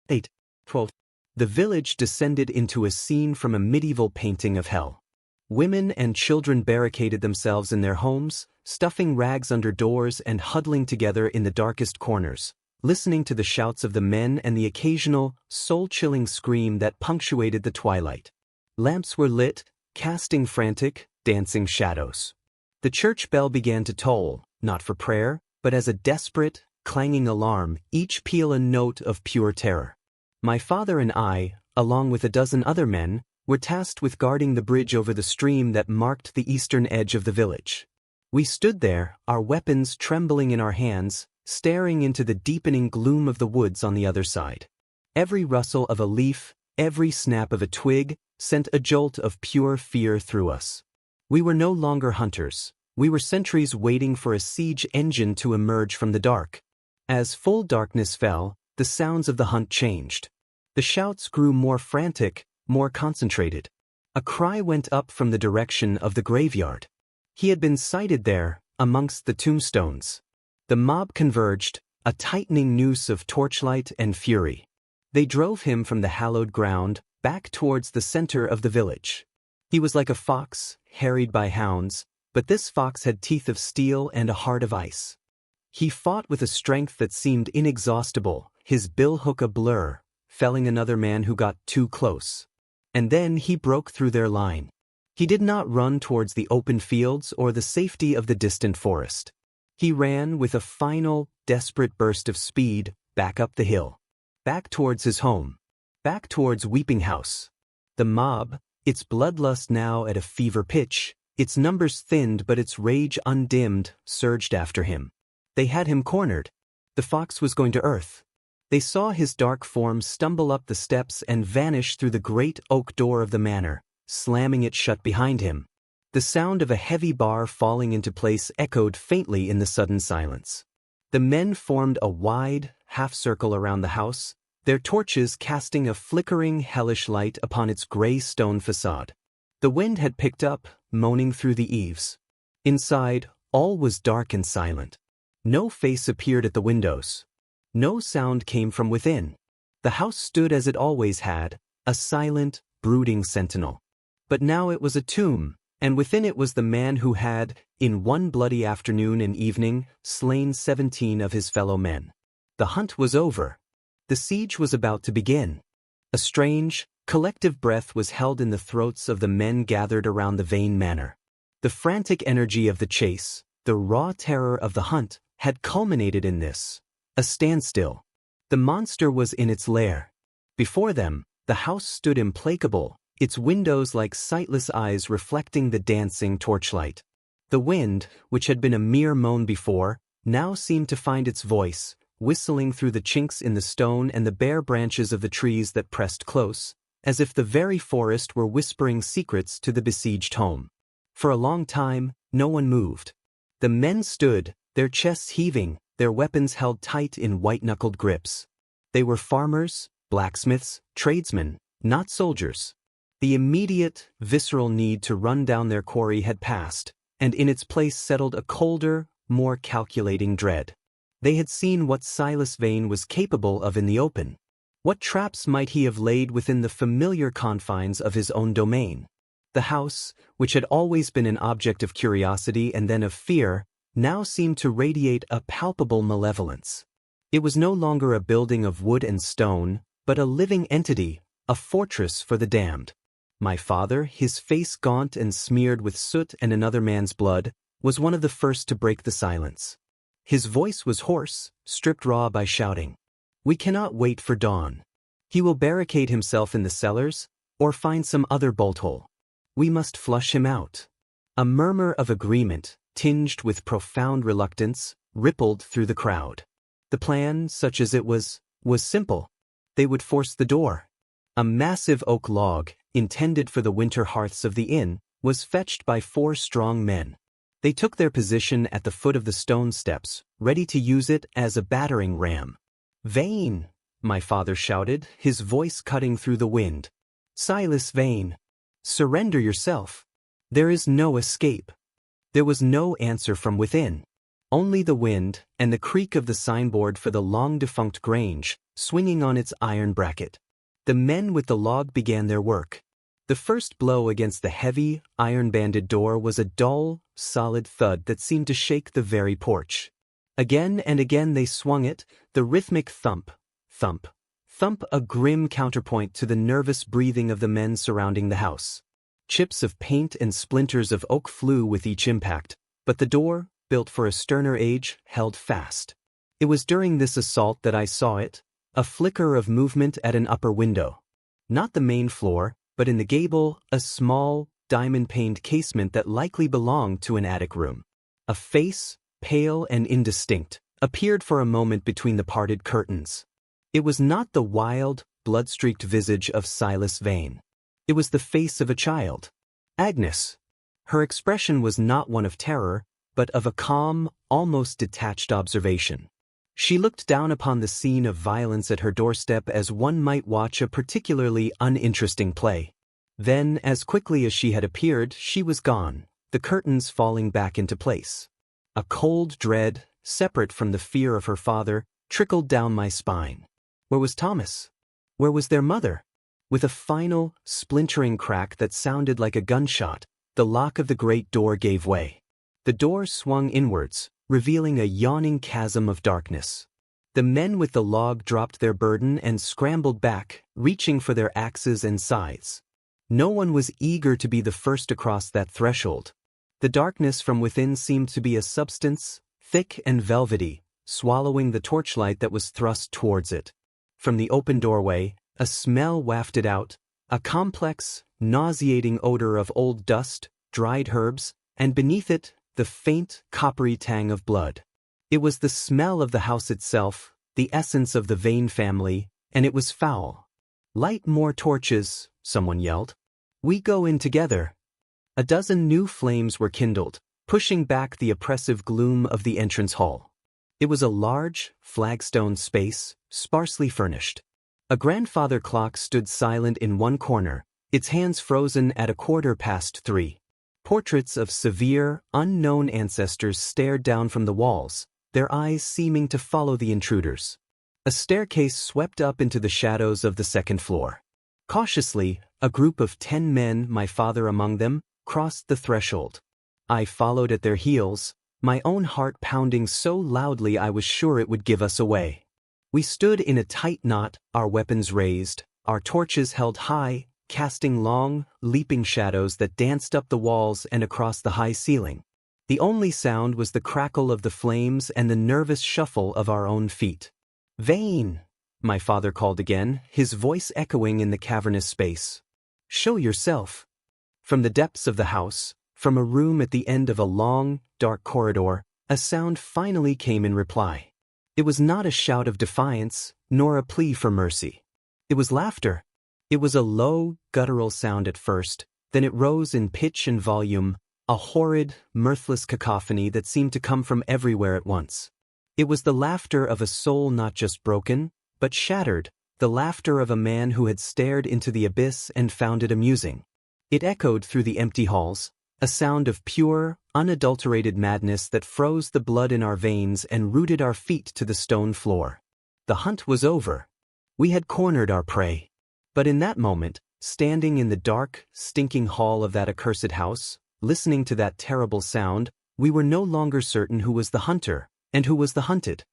8, 12. The village descended into a scene from a medieval painting of hell. Women and children barricaded themselves in their homes, stuffing rags under doors and huddling together in the darkest corners, listening to the shouts of the men and the occasional, soul-chilling scream that punctuated the twilight. Lamps were lit, casting frantic, dancing shadows. The church bell began to toll, not for prayer, but as a desperate, clanging alarm, each peal a note of pure terror. My father and I, along with a dozen other men, were tasked with guarding the bridge over the stream that marked the eastern edge of the village. We stood there, our weapons trembling in our hands, staring into the deepening gloom of the woods on the other side. Every rustle of a leaf, every snap of a twig, sent a jolt of pure fear through us. We were no longer hunters. We were sentries waiting for a siege engine to emerge from the dark. As full darkness fell, the sounds of the hunt changed. The shouts grew more frantic, more concentrated. A cry went up from the direction of the graveyard. He had been sighted there, amongst the tombstones. The mob converged, a tightening noose of torchlight and fury. They drove him from the hallowed ground, back towards the center of the village. He was like a fox, harried by hounds, but this fox had teeth of steel and a heart of ice. He fought with a strength that seemed inexhaustible, his billhook a blur, felling another man who got too close. And then he broke through their line. He did not run towards the open fields or the safety of the distant forest. He ran with a final, desperate burst of speed, back up the hill. Back towards his home. Back towards Weeping House. The mob, its bloodlust now at a fever pitch, its numbers thinned but its rage undimmed, surged after him. They had him cornered. The fox was going to earth. They saw his dark form stumble up the steps and vanish through the great oak door of the manor, slamming it shut behind him. The sound of a heavy bar falling into place echoed faintly in the sudden silence. The men formed a wide half-circle around the house, their torches casting a flickering, hellish light upon its gray stone facade. The wind had picked up, moaning through the eaves. Inside, all was dark and silent. No face appeared at the windows. No sound came from within. The house stood as it always had, a silent, brooding sentinel. But now it was a tomb, and within it was the man who had, in one bloody afternoon and evening, slain 17 of his fellow men. The hunt was over. The siege was about to begin. A strange, collective breath was held in the throats of the men gathered around the Vane manor. The frantic energy of the chase, the raw terror of the hunt, had culminated in this: a standstill. The monster was in its lair. Before them, the house stood implacable, its windows like sightless eyes reflecting the dancing torchlight. The wind, which had been a mere moan before, now seemed to find its voice, whistling through the chinks in the stone and the bare branches of the trees that pressed close, as if the very forest were whispering secrets to the besieged home. For a long time, no one moved. The men stood, their chests heaving, their weapons held tight in white-knuckled grips. They were farmers, blacksmiths, tradesmen, not soldiers. The immediate, visceral need to run down their quarry had passed, and in its place settled a colder, more calculating dread. They had seen what Silas Vane was capable of in the open. What traps might he have laid within the familiar confines of his own domain? The house, which had always been an object of curiosity and then of fear, now seemed to radiate a palpable malevolence. It was no longer a building of wood and stone, but a living entity, a fortress for the damned. My father, his face gaunt and smeared with soot and another man's blood, was one of the first to break the silence. His voice was hoarse, stripped raw by shouting. "We cannot wait for dawn. He will barricade himself in the cellars, or find some other bolt hole. We must flush him out." A murmur of agreement, tinged with profound reluctance, rippled through the crowd. The plan, such as it was simple. They would force the door. A massive oak log, intended for the winter hearths of the inn, was fetched by 4 strong men. They took their position at the foot of the stone steps, ready to use it as a battering ram. "Vane!" my father shouted, his voice cutting through the wind. "Silas Vane! Surrender yourself. There is no escape." There was no answer from within. Only the wind, and the creak of the signboard for the long-defunct grange, swinging on its iron bracket. The men with the log began their work. The first blow against the heavy, iron-banded door was a dull, solid thud that seemed to shake the very porch. Again and again they swung it, the rhythmic thump, thump, thump, a grim counterpoint to the nervous breathing of the men surrounding the house. Chips of paint and splinters of oak flew with each impact, but the door, built for a sterner age, held fast. It was during this assault that I saw it, a flicker of movement at an upper window. Not the main floor, but in the gable, a small, diamond-paned casement that likely belonged to an attic room. A face, pale and indistinct, appeared for a moment between the parted curtains. It was not the wild, blood-streaked visage of Silas Vane. It was the face of a child. Agnes. Her expression was not one of terror, but of a calm, almost detached observation. She looked down upon the scene of violence at her doorstep as one might watch a particularly uninteresting play. Then, as quickly as she had appeared, she was gone, the curtains falling back into place. A cold dread, separate from the fear of her father, trickled down my spine. Where was Thomas? Where was their mother? With a final, splintering crack that sounded like a gunshot, the lock of the great door gave way. The door swung inwards, revealing a yawning chasm of darkness. The men with the log dropped their burden and scrambled back, reaching for their axes and scythes. No one was eager to be the first across that threshold. The darkness from within seemed to be a substance, thick and velvety, swallowing the torchlight that was thrust towards it. From the open doorway, a smell wafted out, a complex, nauseating odor of old dust, dried herbs, and beneath it, the faint, coppery tang of blood. It was the smell of the house itself, the essence of the Vane family, and it was foul. "Light more torches," someone yelled. "We go in together." A dozen new flames were kindled, pushing back the oppressive gloom of the entrance hall. It was a large, flagstone space, sparsely furnished. A grandfather clock stood silent in one corner, its hands frozen at 3:15. Portraits of severe, unknown ancestors stared down from the walls, their eyes seeming to follow the intruders. A staircase swept up into the shadows of the second floor. Cautiously, a group of 10 men, my father among them, crossed the threshold. I followed at their heels, my own heart pounding so loudly I was sure it would give us away. We stood in a tight knot, our weapons raised, our torches held high, casting long, leaping shadows that danced up the walls and across the high ceiling. The only sound was the crackle of the flames and the nervous shuffle of our own feet. "Vane!" my father called again, his voice echoing in the cavernous space. "Show yourself." From the depths of the house, from a room at the end of a long, dark corridor, a sound finally came in reply. It was not a shout of defiance, nor a plea for mercy. It was laughter. It was a low, guttural sound at first, then it rose in pitch and volume, a horrid, mirthless cacophony that seemed to come from everywhere at once. It was the laughter of a soul not just broken, but shattered, the laughter of a man who had stared into the abyss and found it amusing. It echoed through the empty halls, a sound of pure, unadulterated madness that froze the blood in our veins and rooted our feet to the stone floor. The hunt was over. We had cornered our prey. But in that moment, standing in the dark, stinking hall of that accursed house, listening to that terrible sound, we were no longer certain who was the hunter, and who was the hunted.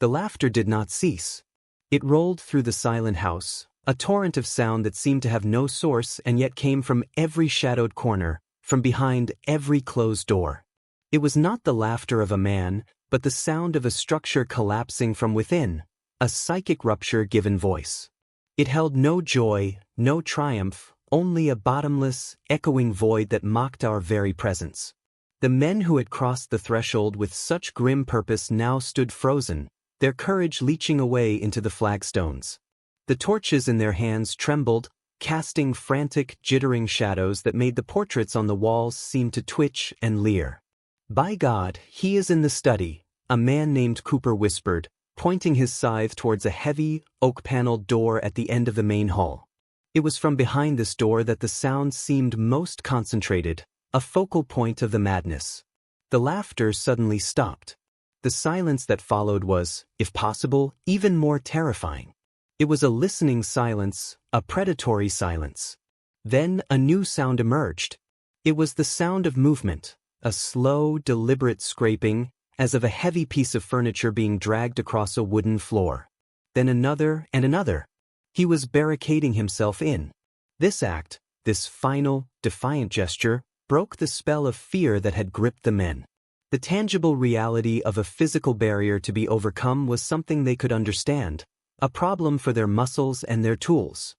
The laughter did not cease. It rolled through the silent house, a torrent of sound that seemed to have no source and yet came from every shadowed corner, from behind every closed door. It was not the laughter of a man, but the sound of a structure collapsing from within, a psychic rupture given voice. It held no joy, no triumph, only a bottomless, echoing void that mocked our very presence. The men who had crossed the threshold with such grim purpose now stood frozen, their courage leaching away into the flagstones. The torches in their hands trembled, casting frantic, jittering shadows that made the portraits on the walls seem to twitch and leer. "By God, he is in the study," a man named Cooper whispered, pointing his scythe towards a heavy, oak-paneled door at the end of the main hall. It was from behind this door that the sound seemed most concentrated, a focal point of the madness. The laughter suddenly stopped. The silence that followed was, if possible, even more terrifying. It was a listening silence, a predatory silence. Then a new sound emerged. It was the sound of movement, a slow, deliberate scraping, as of a heavy piece of furniture being dragged across a wooden floor. Then another and another. He was barricading himself in. This act, this final, defiant gesture, broke the spell of fear that had gripped the men. The tangible reality of a physical barrier to be overcome was something they could understand, a problem for their muscles and their tools.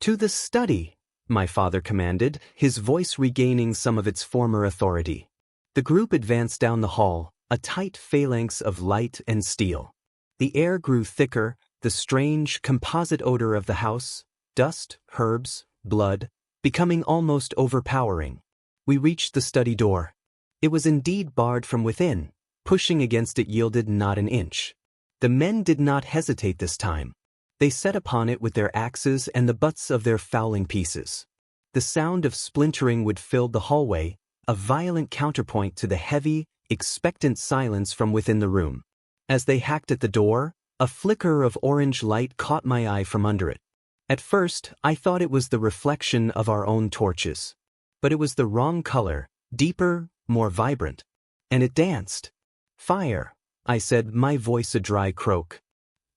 "To the study," my father commanded, his voice regaining some of its former authority. The group advanced down the hall, a tight phalanx of light and steel. The air grew thicker, the strange, composite odor of the house, dust, herbs, blood, becoming almost overpowering. We reached the study door. It was indeed barred from within. Pushing against it yielded not an inch. The men did not hesitate this time. They set upon it with their axes and the butts of their fowling pieces. The sound of splintering wood filled the hallway, a violent counterpoint to the heavy, expectant silence from within the room. As they hacked at the door, a flicker of orange light caught my eye from under it. At first, I thought it was the reflection of our own torches. But it was the wrong color, deeper, more vibrant. And it danced. "Fire," I said, my voice a dry croak.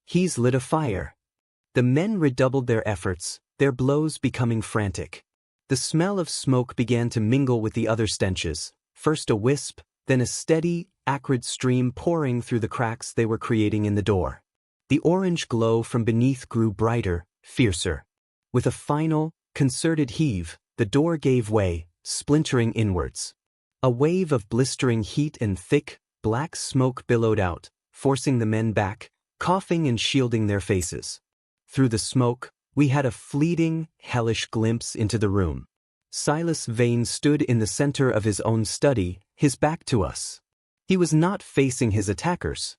"He's lit a fire." The men redoubled their efforts, their blows becoming frantic. The smell of smoke began to mingle with the other stenches, first a wisp, then a steady, acrid stream pouring through the cracks they were creating in the door. The orange glow from beneath grew brighter, fiercer. With a final, concerted heave, the door gave way, splintering inwards. A wave of blistering heat and thick, black smoke billowed out, forcing the men back, coughing and shielding their faces. Through the smoke, we had a fleeting, hellish glimpse into the room. Silas Vane stood in the center of his own study, his back to us. He was not facing his attackers.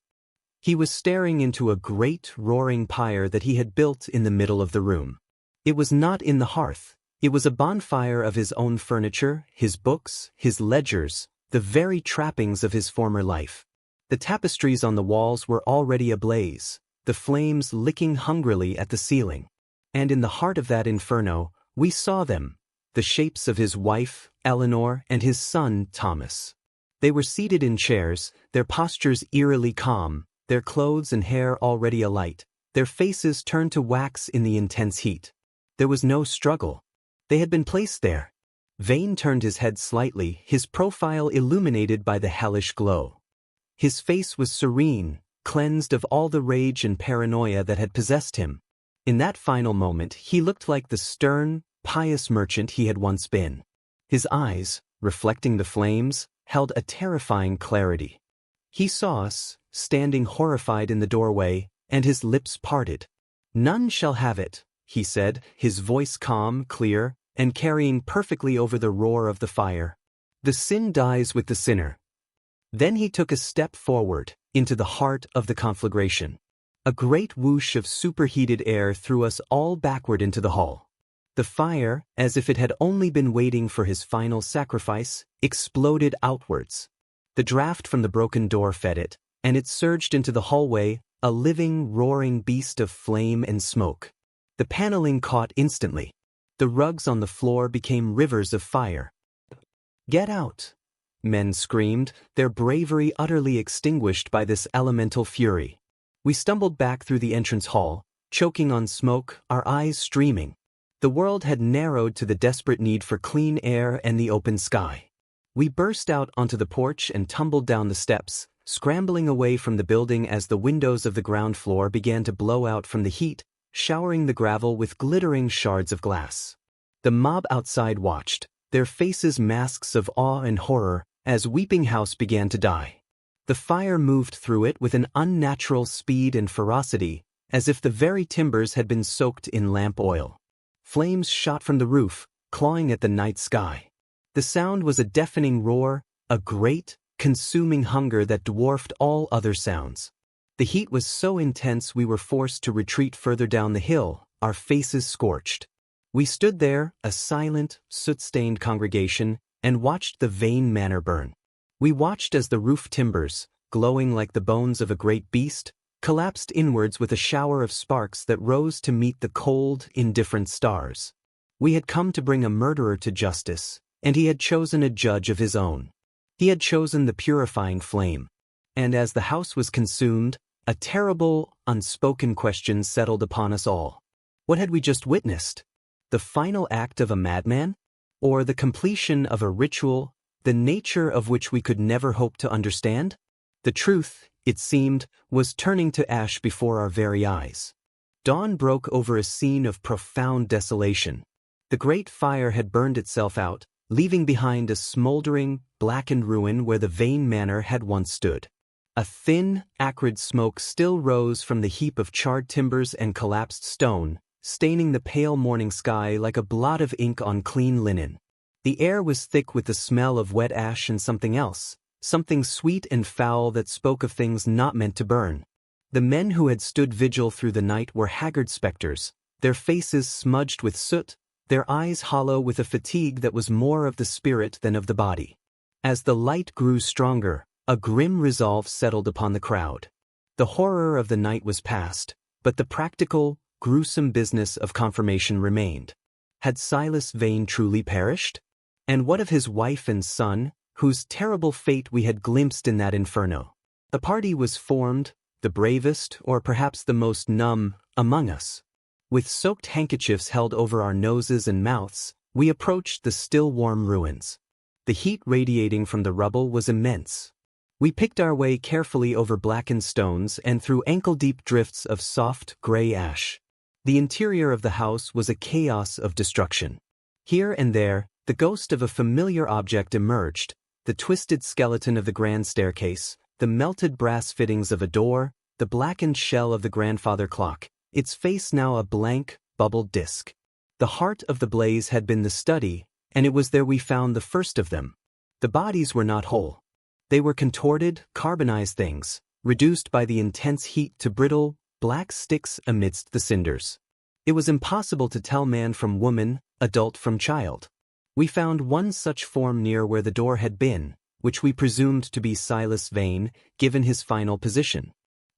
He was staring into a great roaring pyre that he had built in the middle of the room. It was not in the hearth. It was a bonfire of his own furniture, his books, his ledgers, the very trappings of his former life. The tapestries on the walls were already ablaze, the flames licking hungrily at the ceiling. And in the heart of that inferno, we saw them, the shapes of his wife, Eleanor, and his son, Thomas. They were seated in chairs, their postures eerily calm, their clothes and hair already alight, their faces turned to wax in the intense heat. There was no struggle. They had been placed there. Vane turned his head slightly, his profile illuminated by the hellish glow. His face was serene, cleansed of all the rage and paranoia that had possessed him. In that final moment, he looked like the stern, pious merchant he had once been. His eyes, reflecting the flames, held a terrifying clarity. He saw us, standing horrified in the doorway, and his lips parted. "None shall have it," he said, his voice calm, clear, and carrying perfectly over the roar of the fire. "The sin dies with the sinner." Then he took a step forward, into the heart of the conflagration. A great whoosh of superheated air threw us all backward into the hall. The fire, as if it had only been waiting for his final sacrifice, exploded outwards. The draft from the broken door fed it, and it surged into the hallway, a living, roaring beast of flame and smoke. The paneling caught instantly. The rugs on the floor became rivers of fire. "Get out!" men screamed, their bravery utterly extinguished by this elemental fury. We stumbled back through the entrance hall, choking on smoke, our eyes streaming. The world had narrowed to the desperate need for clean air and the open sky. We burst out onto the porch and tumbled down the steps, scrambling away from the building as the windows of the ground floor began to blow out from the heat, showering the gravel with glittering shards of glass. The mob outside watched, their faces masks of awe and horror, as Weeping House began to die. The fire moved through it with an unnatural speed and ferocity, as if the very timbers had been soaked in lamp oil. Flames shot from the roof, clawing at the night sky. The sound was a deafening roar, a great, consuming hunger that dwarfed all other sounds. The heat was so intense we were forced to retreat further down the hill, our faces scorched. We stood there, a silent, soot-stained congregation, and watched the Vane manor burn. We watched as the roof timbers, glowing like the bones of a great beast, collapsed inwards with a shower of sparks that rose to meet the cold, indifferent stars. We had come to bring a murderer to justice, and he had chosen a judge of his own. He had chosen the purifying flame. And as the house was consumed, a terrible, unspoken question settled upon us all. What had we just witnessed? The final act of a madman? Or the completion of a ritual, the nature of which we could never hope to understand? The truth, it seemed, was turning to ash before our very eyes. Dawn broke over a scene of profound desolation. The great fire had burned itself out, leaving behind a smoldering, blackened ruin where the Vane manor had once stood. A thin, acrid smoke still rose from the heap of charred timbers and collapsed stone, staining the pale morning sky like a blot of ink on clean linen. The air was thick with the smell of wet ash and something else, something sweet and foul that spoke of things not meant to burn. The men who had stood vigil through the night were haggard specters, their faces smudged with soot, their eyes hollow with a fatigue that was more of the spirit than of the body. As the light grew stronger, a grim resolve settled upon the crowd. The horror of the night was past, but the practical, gruesome business of confirmation remained. Had Silas Vane truly perished? And what of his wife and son, whose terrible fate we had glimpsed in that inferno? A party was formed, the bravest, or perhaps the most numb, among us. With soaked handkerchiefs held over our noses and mouths, we approached the still warm ruins. The heat radiating from the rubble was immense. We picked our way carefully over blackened stones and through ankle-deep drifts of soft, gray ash. The interior of the house was a chaos of destruction. Here and there, the ghost of a familiar object emerged, the twisted skeleton of the grand staircase, the melted brass fittings of a door, the blackened shell of the grandfather clock, its face now a blank, bubbled disk. The heart of the blaze had been the study, and it was there we found the first of them. The bodies were not whole. They were contorted, carbonized things, reduced by the intense heat to brittle, black sticks amidst the cinders. It was impossible to tell man from woman, adult from child. We found one such form near where the door had been, which we presumed to be Silas Vane, given his final position.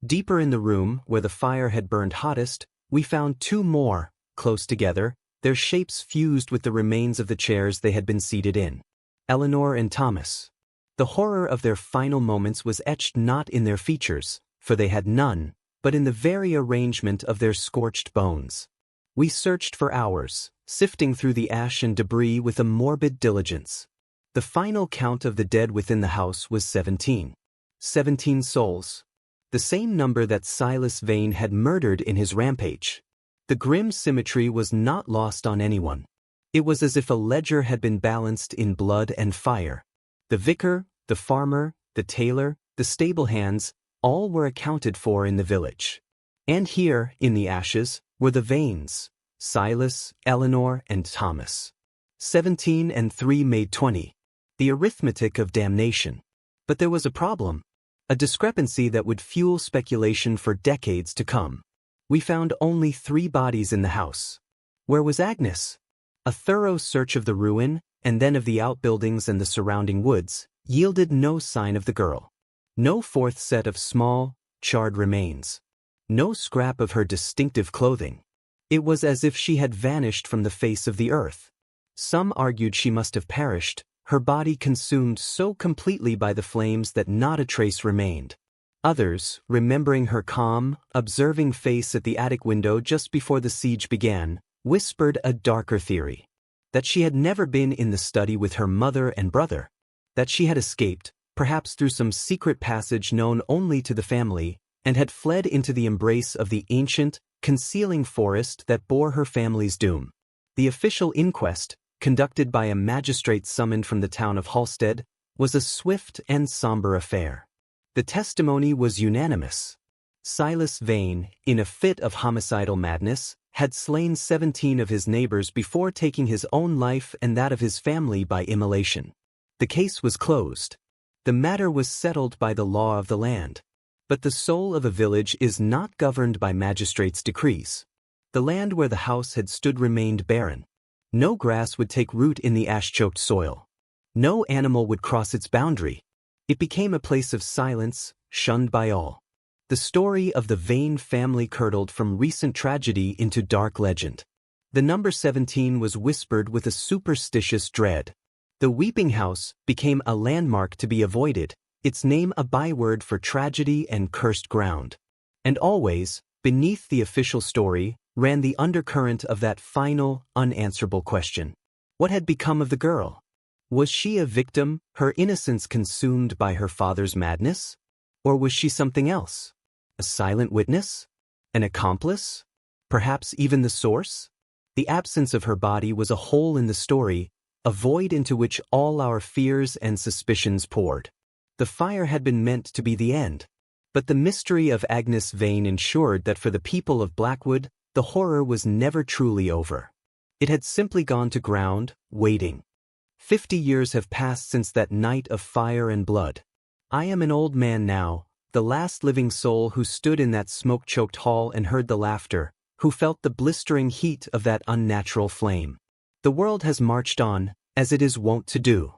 Deeper in the room, where the fire had burned hottest, we found two more, close together, their shapes fused with the remains of the chairs they had been seated in. Eleanor and Thomas. The horror of their final moments was etched not in their features, for they had none, but in the very arrangement of their scorched bones. We searched for hours, sifting through the ash and debris with a morbid diligence. The final count of the dead within the house was 17. 17 souls. The same number that Silas Vane had murdered in his rampage. The grim symmetry was not lost on anyone. It was as if a ledger had been balanced in blood and fire. The vicar, the farmer, the tailor, the stable hands, all were accounted for in the village. And here, in the ashes, were the Vanes, Silas, Eleanor, and Thomas. 17 and 3 made 20. The arithmetic of damnation. But there was a problem. A discrepancy that would fuel speculation for decades to come. We found only 3 bodies in the house. Where was Agnes? A thorough search of the ruin, and then of the outbuildings and the surrounding woods, yielded no sign of the girl. No fourth set of small, charred remains. No scrap of her distinctive clothing. It was as if she had vanished from the face of the earth. Some argued she must have perished, her body consumed so completely by the flames that not a trace remained. Others, remembering her calm, observing face at the attic window just before the siege began, whispered a darker theory. That she had never been in the study with her mother and brother. That she had escaped, perhaps through some secret passage known only to the family, and had fled into the embrace of the ancient, concealing forest that bore her family's doom. The official inquest, conducted by a magistrate summoned from the town of Halstead, was a swift and somber affair. The testimony was unanimous. Silas Vane, in a fit of homicidal madness, had slain 17 of his neighbors before taking his own life and that of his family by immolation. The case was closed. The matter was settled by the law of the land. But the soul of a village is not governed by magistrates' decrees. The land where the house had stood remained barren. No grass would take root in the ash-choked soil. No animal would cross its boundary. It became a place of silence, shunned by all. The story of the Vane family curdled from recent tragedy into dark legend. The number 17 was whispered with a superstitious dread. The Weeping House became a landmark to be avoided, its name a byword for tragedy and cursed ground. And always, beneath the official story, ran the undercurrent of that final, unanswerable question. What had become of the girl? Was she a victim, her innocence consumed by her father's madness? Or was she something else? A silent witness? An accomplice? Perhaps even the source? The absence of her body was a hole in the story, a void into which all our fears and suspicions poured. The fire had been meant to be the end. But the mystery of Agnes Vane ensured that for the people of Blackwood, the horror was never truly over. It had simply gone to ground, waiting. 50 years have passed since that night of fire and blood. I am an old man now, the last living soul who stood in that smoke-choked hall and heard the laughter, who felt the blistering heat of that unnatural flame. The world has marched on, as it is wont to do.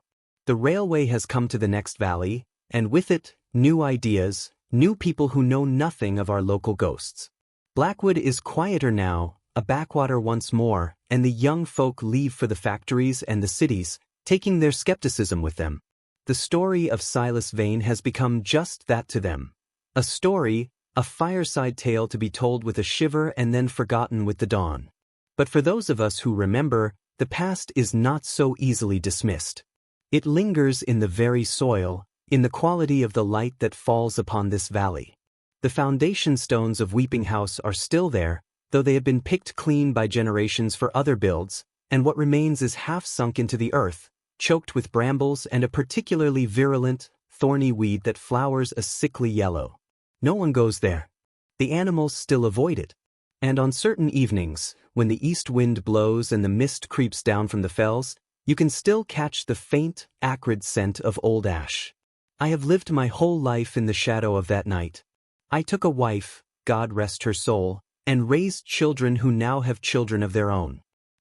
The railway has come to the next valley, and with it, new ideas, new people who know nothing of our local ghosts. Blackwood is quieter now, a backwater once more, and the young folk leave for the factories and the cities, taking their skepticism with them. The story of Silas Vane has become just that to them. A story, a fireside tale to be told with a shiver and then forgotten with the dawn. But for those of us who remember, the past is not so easily dismissed. It lingers in the very soil, in the quality of the light that falls upon this valley. The foundation stones of Weeping House are still there, though they have been picked clean by generations for other builds, and what remains is half sunk into the earth, choked with brambles and a particularly virulent, thorny weed that flowers a sickly yellow. No one goes there. The animals still avoid it. And on certain evenings, when the east wind blows and the mist creeps down from the fells, you can still catch the faint, acrid scent of old ash. I have lived my whole life in the shadow of that night. I took a wife, God rest her soul, and raised children who now have children of their own.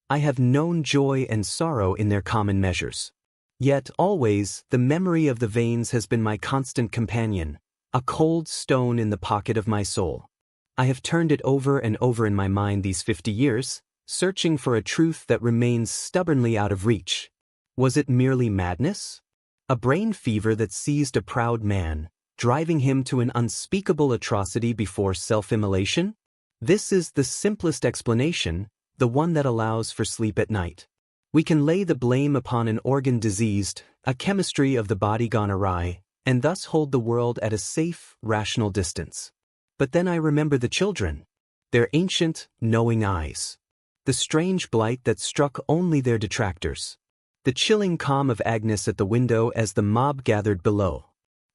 I have known joy and sorrow in their common measures. Yet always the memory of the Vanes has been my constant companion, a cold stone in the pocket of my soul. I have turned it over and over in my mind these 50 years, searching for a truth that remains stubbornly out of reach. Was it merely madness? A brain fever that seized a proud man, driving him to an unspeakable atrocity before self-immolation? This is the simplest explanation, the one that allows for sleep at night. We can lay the blame upon an organ diseased, a chemistry of the body gone awry, and thus hold the world at a safe, rational distance. But then I remember the children, their ancient, knowing eyes, the strange blight that struck only their detractors, the chilling calm of Agnes at the window as the mob gathered below.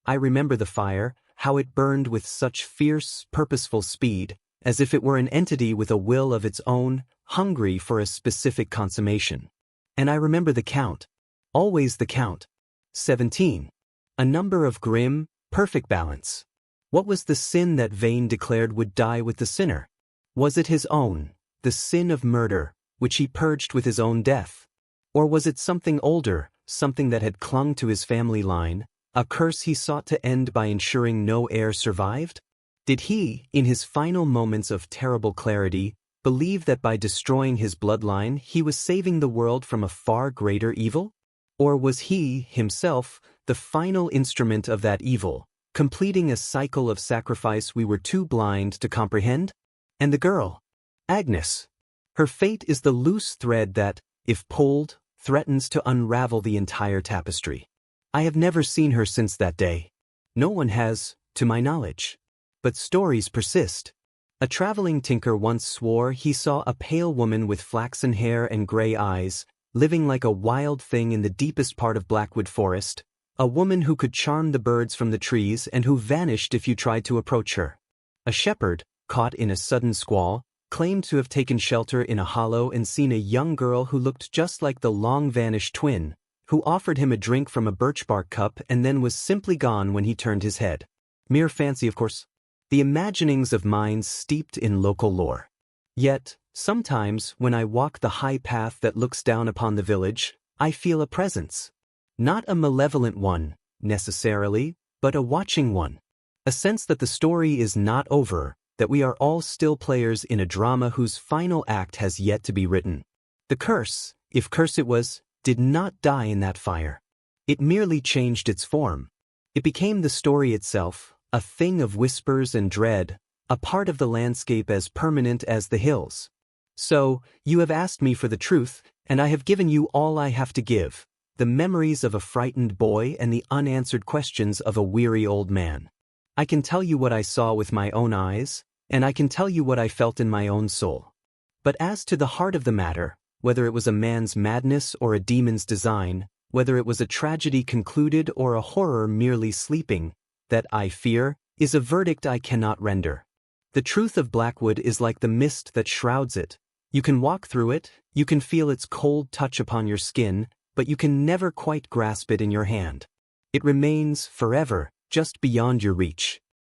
I remember the fire, how it burned with such fierce, purposeful speed, as if it were an entity with a will of its own, hungry for a specific consummation. And I remember the count, always the count, 17, a number of grim, perfect balance. What was the sin that Vane declared would die with the sinner? Was it his own, the sin of murder, which he purged with his own death? Or was it something older, something that had clung to his family line, a curse he sought to end by ensuring no heir survived? Did he, in his final moments of terrible clarity, believe that by destroying his bloodline he was saving the world from a far greater evil? Or was he, himself, the final instrument of that evil, completing a cycle of sacrifice we were too blind to comprehend? And the girl, Agnes. Her fate is the loose thread that, if pulled, threatens to unravel the entire tapestry. I have never seen her since that day. No one has, to my knowledge. But stories persist. A traveling tinker once swore he saw a pale woman with flaxen hair and gray eyes, living like a wild thing in the deepest part of Blackwood forest, a woman who could charm the birds from the trees and who vanished if you tried to approach her. A shepherd, caught in a sudden squall, claimed to have taken shelter in a hollow and seen a young girl who looked just like the long-vanished twin, who offered him a drink from a birch-bark cup and then was simply gone when he turned his head. Mere fancy, of course. The imaginings of minds steeped in local lore. Yet, sometimes when I walk the high path that looks down upon the village, I feel a presence. Not a malevolent one, necessarily, but a watching one. A sense that the story is not over, that we are all still players in a drama whose final act has yet to be written. The curse, if curse it was, did not die in that fire. It merely changed its form. It became the story itself, a thing of whispers and dread, a part of the landscape as permanent as the hills. So, you have asked me for the truth, and I have given you all I have to give, the memories of a frightened boy and the unanswered questions of a weary old man. I can tell you what I saw with my own eyes, and I can tell you what I felt in my own soul. But as to the heart of the matter, whether it was a man's madness or a demon's design, whether it was a tragedy concluded or a horror merely sleeping, that, I fear, is a verdict I cannot render. The truth of Blackwood is like the mist that shrouds it. You can walk through it, you can feel its cold touch upon your skin, but you can never quite grasp it in your hand. It remains, forever, just beyond your reach.